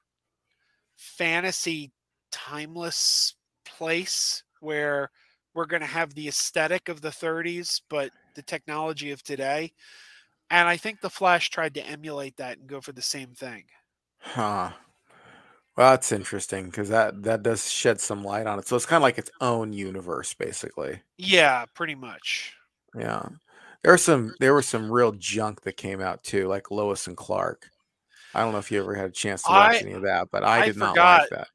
S2: fantasy timeless place where we're going to have the aesthetic of the 30s but the technology of today. And I think the Flash tried to emulate that and go for the same thing.
S3: Huh. Well, that's interesting because that does shed some light on it. So it's kind of like its own universe, basically.
S2: Yeah, pretty much.
S3: Yeah. There was some real junk that came out too, like Lois and Clark. I don't know if you ever had a chance to watch
S2: I
S3: any of that, but I
S2: I
S3: did not like
S2: forgot.
S3: that.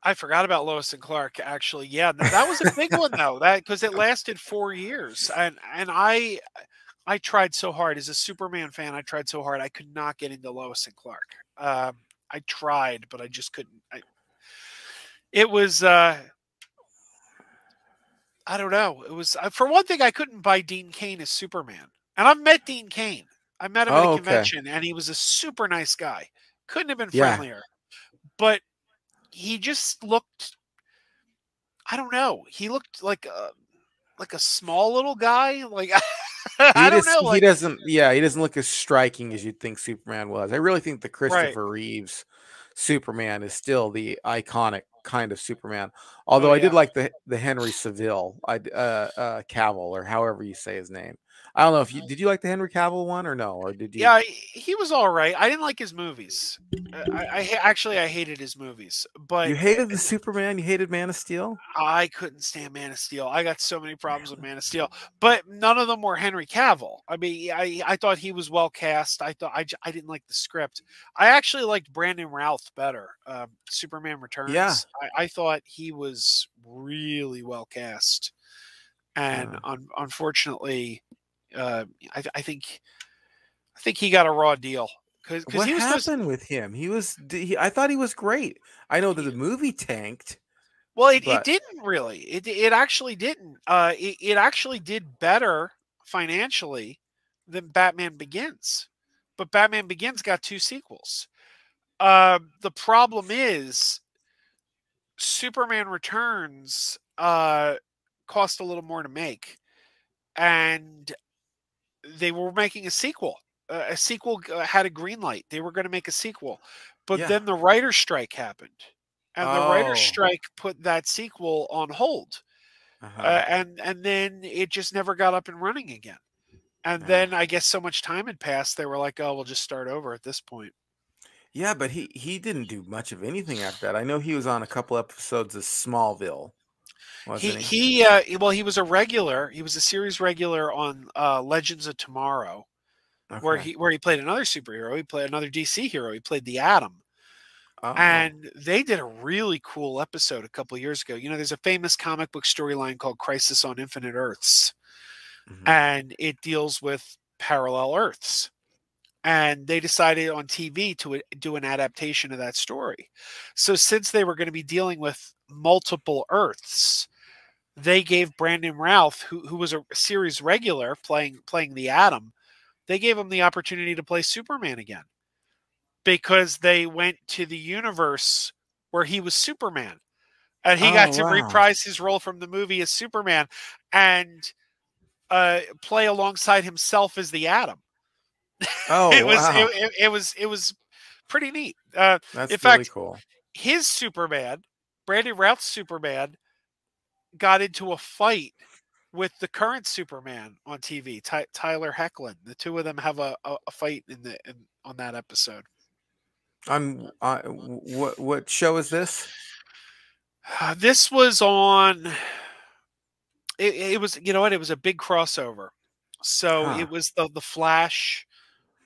S2: I forgot about Lois and Clark. Actually, yeah, that was a big one though. That because it lasted 4 years, and I tried so hard as a Superman fan. I tried so hard. I could not get into Lois and Clark. I tried, but I just couldn't. It was. I don't know. It was for one thing. I couldn't buy Dean Cain as Superman, and I've met Dean Cain. I met him at a
S3: Oh, okay.
S2: convention, and he was a super nice guy. Couldn't have been
S3: Yeah.
S2: friendlier, but he just looked. I don't know. He looked like a small little guy. Like I don't know.
S3: He
S2: Like
S3: doesn't he doesn't look as striking as you'd think Superman was. I really think the
S2: right.
S3: Christopher Reeves Superman is still the iconic kind of Superman.
S2: Oh
S3: Although I did
S2: yeah.
S3: like the Henry Cavill, Cavill or however you say his name. I don't know if you did you like the Henry Cavill one or no, or did you?
S2: Yeah, he was all right. I didn't like his movies. Actually I hated his movies, but
S3: You hated the Superman, you hated Man of Steel?
S2: I couldn't stand Man of Steel. I got so many problems with Man of Steel, but none of them were Henry Cavill. I mean, I thought he was well cast. I didn't like the script. I actually liked Brandon Routh better. Superman
S3: Yeah.
S2: Returns. I thought he was really well cast, and unfortunately, I think he got a raw deal because
S3: What
S2: he was supposed.
S3: happened with him? I thought he was great. I know that the movie tanked,
S2: Well, it
S3: but
S2: didn't really. It actually didn't. It actually did better financially than Batman Begins, but Batman Begins got 2 sequels. The problem is Superman Returns cost a little more to make, and they were making a sequel. A sequel had a green light. They were going to make a sequel, but
S3: yeah.
S2: then the writer's strike happened, and the writer's
S3: Oh.
S2: strike put that sequel on hold.
S3: Uh-huh.
S2: And then it just never got up and running again. And
S3: Yeah.
S2: then I guess so much time had passed, they were like, "Oh, we'll just start over at this point."
S3: Yeah, but he didn't do much of anything after that. I know he was on a couple episodes of Smallville, wasn't he?
S2: Well, he was a regular. He was a series regular on Legends of Tomorrow, where
S3: Okay.
S2: he played another superhero. He played another DC hero. He played the Atom.
S3: Oh.
S2: And they did a really cool episode a couple of years ago. There's a famous comic book storyline called Crisis on Infinite Earths,
S3: Mhm.
S2: and it deals with parallel Earths. And they decided on TV to do an adaptation of that story. So since they were going to be dealing with multiple Earths, they gave Brandon Routh, who was a series regular playing the Atom, they gave him the opportunity to play Superman again, because they went to the universe where he was Superman, and he got
S3: Oh,
S2: to
S3: wow.
S2: reprise his role from the movie as Superman and play alongside himself as the Atom.
S3: Oh, wow.
S2: It was pretty neat. In
S3: That's really
S2: fact,
S3: cool.
S2: his Superman, Brandon Routh's Superman, got into a fight with the current Superman on TV, Tyler Hoechlin. The two of them have a fight on that episode.
S3: On what show is this?
S2: This was on. It was, you know what? It was a big crossover. So
S3: Huh.
S2: it was the Flash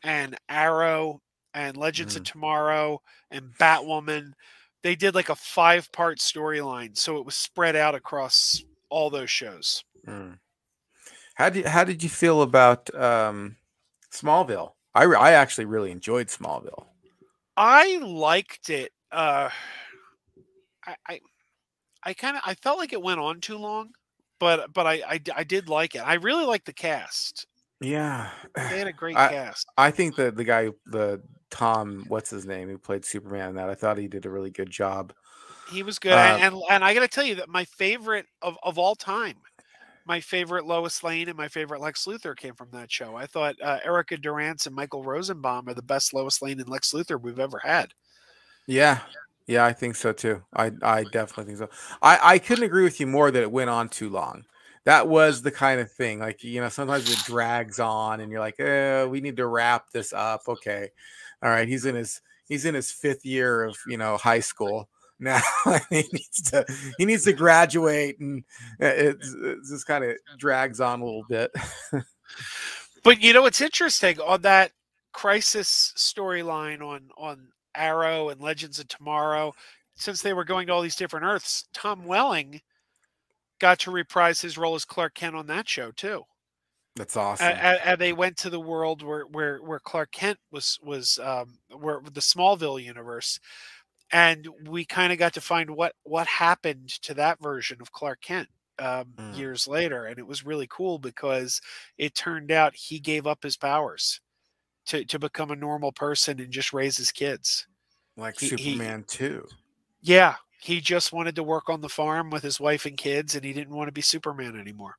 S2: and Arrow and Legends of
S3: Mm.
S2: Tomorrow and Batwoman. They did like a 5-part storyline, so it was spread out across all those shows.
S3: Mm. How did you feel about Smallville? I actually really enjoyed Smallville.
S2: I liked it. I I felt like it went on too long, but I did like it. I really liked the cast.
S3: Yeah.
S2: They had a great
S3: I
S2: cast.
S3: I think that the guy, the Tom, what's his name, who played Superman in that, I thought he did a really good job.
S2: He was good,
S3: Uh,
S2: and I got to tell you that my favorite of all time, my favorite Lois Lane and my favorite Lex Luthor came from that show. I thought Erica Durance and Michael Rosenbaum are the best Lois Lane and Lex Luthor we've ever had.
S3: yeah. Yeah, I think so too. I definitely think so. I couldn't agree with you more that it went on too long. That was the kind of thing, like, sometimes it drags on and you're like, we need to wrap this up. Okay. All right. He's in his fifth year of, high school now. he needs to graduate, and it just kind of drags on a little bit.
S2: But it's interesting on that Crisis storyline on Arrow and Legends of Tomorrow, since they were going to all these different Earths, Tom Welling got to reprise his role as Clark Kent on that show too.
S3: That's awesome.
S2: And they went to the world where Clark Kent was where the Smallville universe, and we kind of got to find what happened to that version of Clark Kent years later, and it was really cool because it turned out he gave up his powers to become a normal person and just raise his kids.
S3: Like Superman 2.
S2: Yeah, he just wanted to work on the farm with his wife and kids, and he didn't want to be Superman anymore.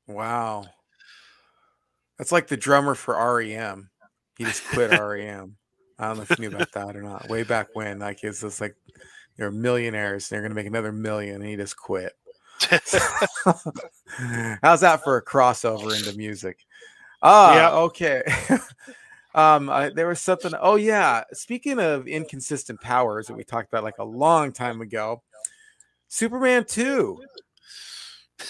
S3: Wow. That's like the drummer for REM. He just quit REM. I don't know if you knew about that or not. Way back when, like, it's just like they're millionaires. They're going to make another million, and he just quit. How's that for a crossover into music? Okay. There was something. Oh yeah. Speaking of inconsistent powers that we talked about like a long time ago, Superman 2.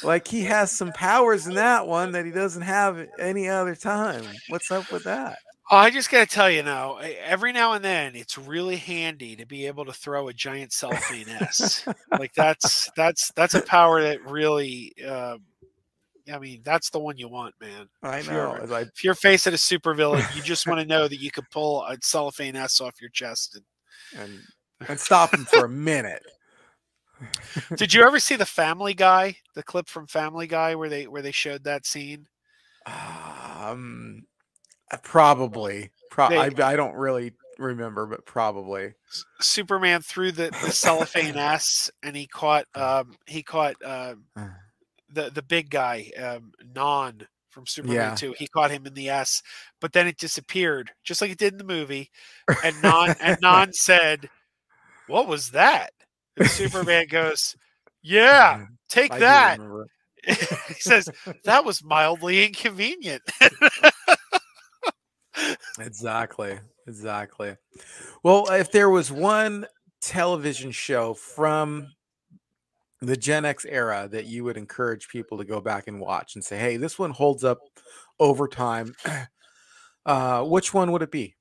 S3: Like, he has some powers in that one that he doesn't have any other time. What's up with that?
S2: I just got to tell you now, every now and then it's really handy to be able to throw a giant cellophane S. Like that's a power that really, I mean, that's the one you want, man.
S3: I know.
S2: If you're facing a supervillain, you just want to know that you could pull a cellophane S off your chest
S3: and stop him for a minute.
S2: Did you ever see the clip from Family Guy where they showed that scene?
S3: Probably. I don't really remember, but probably.
S2: Superman threw the cellophane S, and he caught the big guy, Non from Superman 2. He caught him in the S, but then it disappeared, just like it did in the movie. And Non said, "What was that?" And Superman goes, "Yeah, take that." He says, "That was mildly inconvenient."
S3: Exactly. Well, if there was one television show from the Gen X era that you would encourage people to go back and watch and say, hey, this one holds up over time, which one would it be?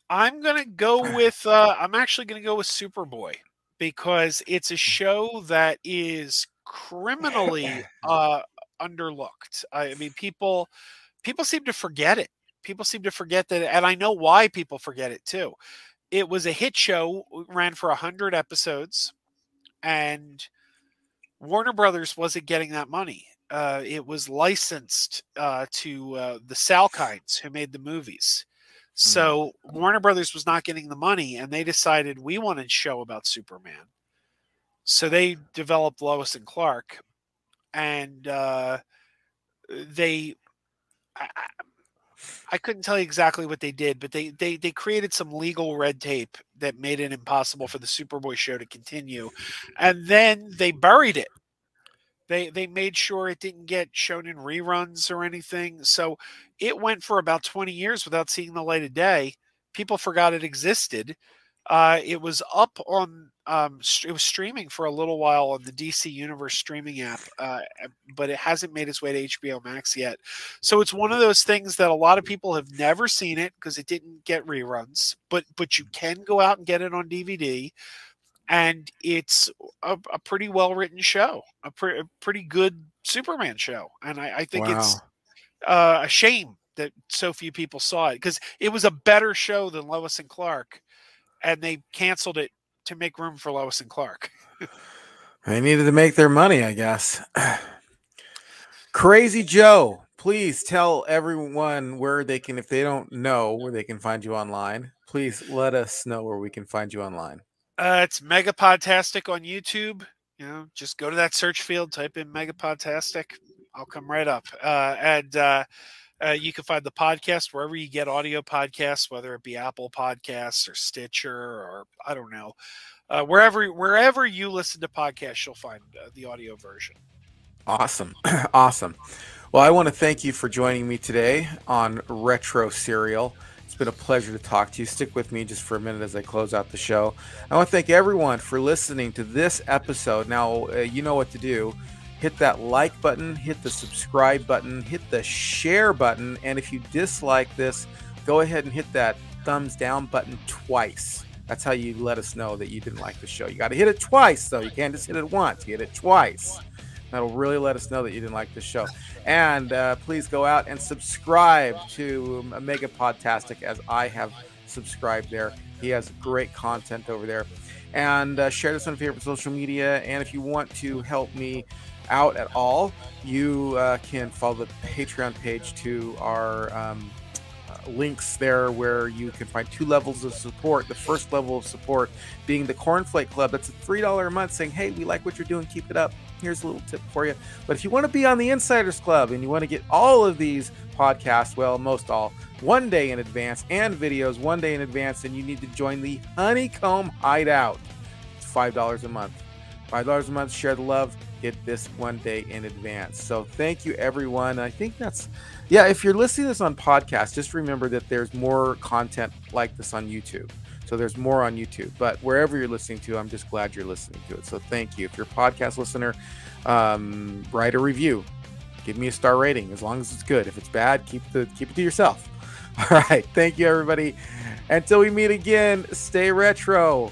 S2: I'm actually going to go with Superboy, because it's a show that is criminally underlooked. I mean, people seem to forget it. People seem to forget that, and I know why people forget it too. It was a hit show, ran for 100 episodes, and Warner Brothers wasn't getting that money. It was licensed to the Salkinds, who made the movies. So Warner Brothers was not getting the money, and they decided we want a show about Superman. So they developed Lois and Clark, and I couldn't tell you exactly what they did, but they created some legal red tape that made it impossible for the Superboy show to continue. And then they buried it. They made sure it didn't get shown in reruns or anything. So it went for about 20 years without seeing the light of day. People forgot it existed. It was up on it was streaming for a little while on the DC Universe streaming app, but it hasn't made its way to HBO Max yet. So it's one of those things that a lot of people have never seen it because it didn't get reruns, but you can go out and get it on DVD, and it's a pretty well written show, a pretty good Superman show, and I think it's a shame that so few people saw it, because it was a better show than Lois and Clark. and they canceled it to make room for Lois and Clark.
S3: They needed to make their money, I guess. Crazy Joe, please tell everyone where they can, if they don't know where they can find you online, please let us know where we can find you online.
S2: It's Megapodtastic on YouTube. You know, just go to that search field, type in Megapodtastic. I'll come right up. You can find the podcast wherever you get audio podcasts, whether it be Apple Podcasts or Stitcher or I don't know. Wherever you listen to podcasts, you'll find the audio version.
S3: Awesome. Awesome. Well, I want to thank you for joining me today on Retro Serial. It's been a pleasure to talk to you. Stick with me just for a minute as I close out the show. I want to thank everyone for listening to this episode. Now, you know what to do. Hit that like button, hit the subscribe button, hit the share button, and if you dislike this, go ahead and hit that thumbs down button twice. That's how you let us know that you didn't like the show. You got to hit it twice, though. You can't just hit it once. You hit it twice. That'll really let us know that you didn't like the show. And please go out and subscribe to Megapodtastic, as I have subscribed there. He has great content over there. And share this on your favorite social media. And if you want to help me out at all, you can follow the Patreon page to our links there, where you can find 2 levels of support. The first level of support being the Cornflake Club. That's a $3 a month, saying, hey, we like what you're doing, keep it up. Here's a little tip for you. But if you want to be on the Insiders Club and you want to get all of these podcasts, well, most all, one day in advance, and videos one day in advance, then you need to join the Honeycomb Hideout. It's $5 a month. $5 a month, share the love, get this one day in advance. So thank you, everyone. I think that's, yeah, if you're listening to this on podcast, just remember that there's more content like this on YouTube. So there's more on YouTube, but wherever you're listening to, I'm just glad you're listening to it. So thank you. If you're a podcast listener, write a review, give me a star rating, as long as it's good. If it's bad, keep it to yourself. All right. Thank you, everybody. Until we meet again, stay retro.